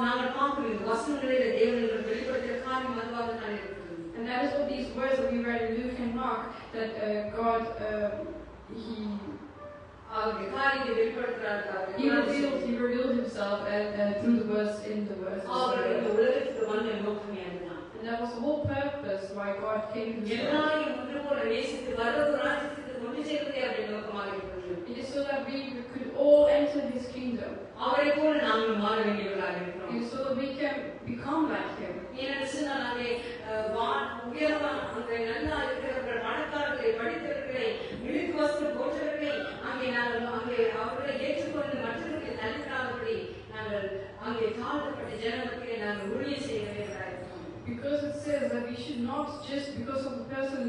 Speaker 3: நாங்கள் பார்க்கிறோம் வசனங்களிலே தேவன் வெளிப்படுத்திய காரியம் அதுவாக தான் இருக்கிறது.
Speaker 2: And that is what these words that we read in Luke and Mark, that God he revealed himself and through the words in the words. And that was the whole purpose why God came to this world. It is so that we could all enter His kingdom. It is so that we can become like Him. Because it says that we should not just because of the person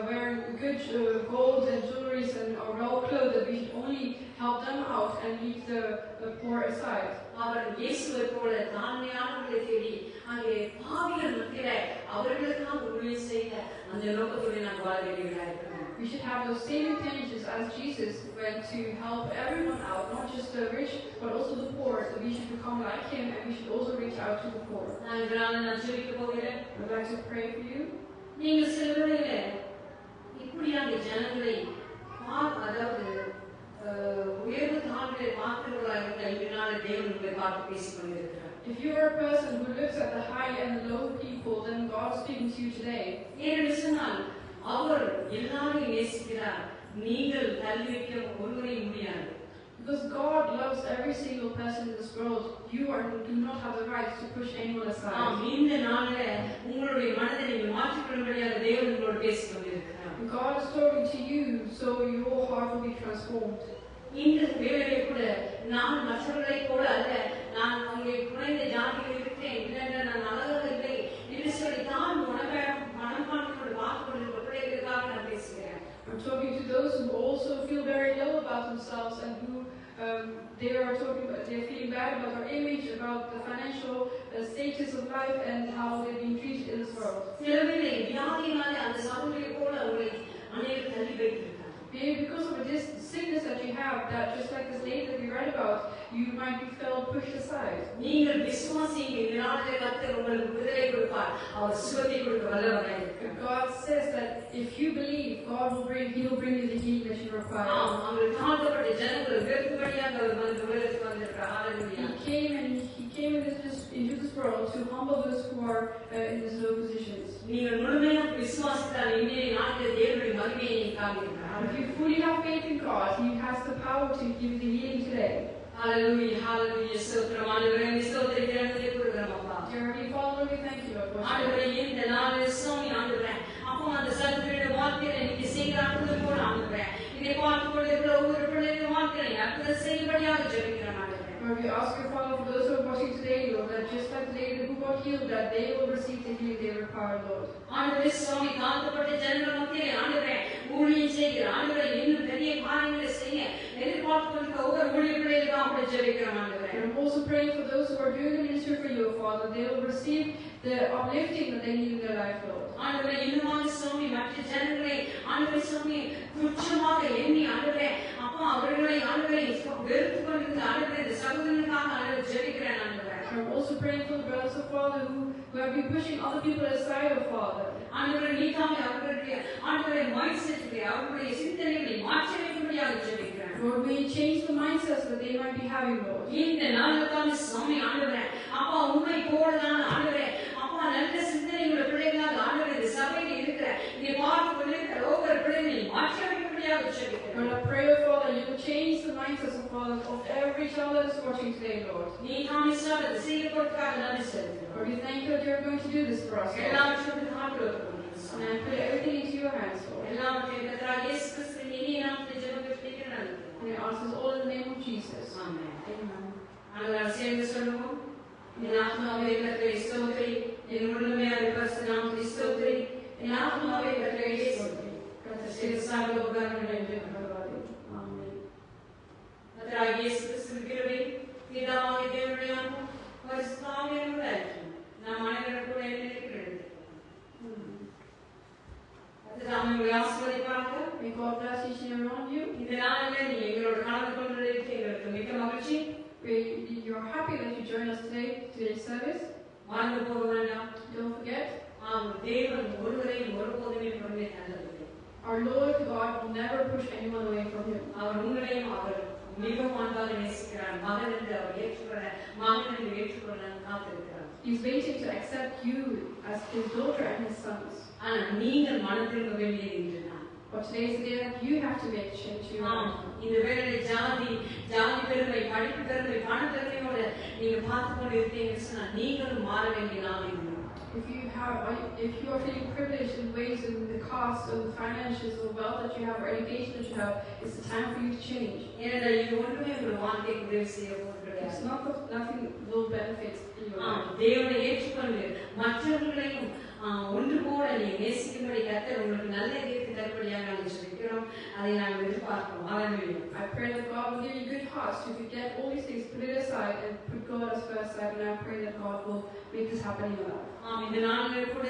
Speaker 2: wearing good gold and jewelry and are well clothed, that we should only help them out and leave the poor aside. We should have those same intentions as Jesus went to help everyone out, not just the rich, but also the poor. So we should become like Him, and we should also reach out to the poor. I'd like to pray for you. If you are a person who looks at the high and the low people, then God is speaking to you today. Because God loves every single person in this world, you do not have the right to push anyone aside. God is talking to you, so your heart will be transformed. I'm talking to those who also feel very low about themselves and who they're feeling bad about their image, about the financial status of life and how they're being treated in this world. Maybe because of this sickness that you have, that just like this lady that we read about, you might be felt pushed aside. God says that if you believe, He will bring you the healing that you require. He came into this world to humble those who are in these low positions. If you fully have faith in God, He has the power to give you the healing today.
Speaker 3: Hallelujah, hallelujah. Dear
Speaker 2: Heavenly Father, we thank you, Lord. Lord, we ask you, Father, for those who are watching today, Lord, that just like the lady who got healed, that they will receive the healing they require, Lord. I'm also praying for those who are doing the ministry for you, Father. They will receive the uplifting that they need in their life, Lord. I'm also praying for the brothers of Father who have been pushing other people aside, of Father.
Speaker 3: ஆண்டவரே நீதாமே அவர்களுடைய ஆண்டவரே mind செட்களை அவர்களுடைய சிந்தனைகளை மாற்றி வைக்கும்படியாக ஜெபிக்கிறேன்.
Speaker 2: Lord, may you change the mindsets that they might be having, Lord.
Speaker 3: இந்த நாளுக்கான சுவாமி ஆண்டவரே அப்பா உண்மை போலதான் ஆண்டவரே அப்பா நல்ல சிந்தனைகளை பிள்ளைகளாக ஆண்டவரே இந்த சபையில் இருக்கிற இதை பார்த்து கொண்டிருக்கிற ஒவ்வொரு பிள்ளைகளையும் மாற்றி வைக்கும்படியாக ஜெபிக்கிறேன்.
Speaker 2: Lord, I pray, Father, you will change the mindsets of every child that is watching today, Lord.
Speaker 3: நீதாமே அதை செய்யப்படுவதற்காக நன்றி செலுத்துகிறோம்.
Speaker 2: Lord, we thank you that you are going to do this for us, Lord.
Speaker 3: எல்லாவற்றையும் காட்டுகிறோம்.
Speaker 2: And I put everything into your hands, Lord.
Speaker 3: எல்லாவற்றையும் கர்த்தராகிய இயேசு கிறிஸ்துவின் இனிய நாமத்தில் ஜெபிக்கிறேன்.
Speaker 2: And I ask this all in the name of Jesus.
Speaker 3: Amen.
Speaker 2: Amen.
Speaker 3: ஆண்டவரே சேர்ந்து சொல்லுவோம். என் ஆத்மாவே கர்த்தரை ஸ்தோத்திரி, என் முழுமையான பரிசுத்த நாமத்தை ஸ்தோத்திரி, என் ஆத்மாவே கர்த்தரை ஸ்தோத்திரி. கர்த்தர் செய்த சகல உபகாரங்களையும் நினைவு. ஆமென். கர்த்தராகிய இயேசு கிறிஸ்துவின் கிருபை, பிதாவாகிய தேவனுடைய அன்பும் பரிசுத்த ஆவியானவருடைய ஐக்கியமும் நம் அனைவருக்கும் இருக்கிறது. கர்த்தர் உங்களை ஆசீர்வதிப்பாராக.
Speaker 2: May God bless each and every one of you.
Speaker 3: இந்த நாளில் நீ எங்களோடு கலந்து கொண்டிருக்க எங்களுக்கு மிக்க மகிழ்ச்சி.
Speaker 2: You are happy that you joined us today, today's service.
Speaker 3: மறந்து போக வேண்டாம்.
Speaker 2: Don't forget,
Speaker 3: தேவன் ஒருவரையும் ஒருபோதுமே புறமே தள்ளவில்லை.
Speaker 2: our Lord God will never push anyone away from Him.
Speaker 3: அவர் உங்களையும் அவர் மிகவும் அன்பாக நேசிக்கிறார். மகன் என்று அவர் ஏற்றுக்கொள்ள மகன் என்று ஏற்றுக்கொள்ள காத்திருக்கிறார்.
Speaker 2: He's waiting to accept you as His daughter and His sons.
Speaker 3: ஆனால் நீங்கள் மனம் திரும்ப வேண்டியது இன்றுதான்.
Speaker 2: But today is the day that you have to make change to your life.
Speaker 3: இந்த வேளையில் ஜாதி பெருமை, படிப்பு பெருமை, பண பெருமையோட நீங்க பார்த்து கொண்டு இருக்கீங்கன்னு சொன்னா நீங்களும் மாற வேண்டிய நாள் இது.
Speaker 2: If you are feeling privileged in ways in the cost of the finances or wealth that you have or education that you have, it's the time for you to change.
Speaker 3: ஏனென்றால் இது ஒன்றுமே உங்கள் வாழ்க்கைக்கு உதவி செய்ய போகிறது கிடையாது.
Speaker 2: It's not that nothing will benefit in your life.
Speaker 3: தேவனை ஏற்றுக்கொண்டு மற்றவர்களையும் ஒன்று போல நீ நேசிக்கும்படி கர்த்தர் உங்களுக்கு நல்ல இதயத்தை தரும்படியாக நாங்கள் சொல்லிக்கிறோம். அதை நாங்கள் எதிர்பார்க்கிறோம். Hallelujah.
Speaker 2: I pray that God will give you good hearts to forget all these things, put it aside, and put God as first side. And I pray that God will make this happen in your life.
Speaker 3: இந்த நாளில் கூட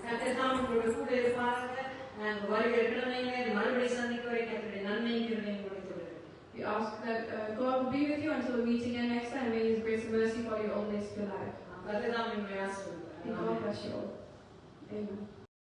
Speaker 3: கர்த்தர் தாம் உங்களோட கூட இருப்பாராக. நாங்கள் வருகிற கிழமையிலே மறுபடியும் சந்திக்க வரை கர்த்தருடைய நன்மையும் கிருபையும் கொடுக்கிறது.
Speaker 2: We ask that God will be with you until we meet again next time. May His grace and mercy follow you all days of your life.
Speaker 3: கர்த்தர் தாம் உங்களை ஆசீர்வதிப்பார்.
Speaker 2: May God bless you all. Amen.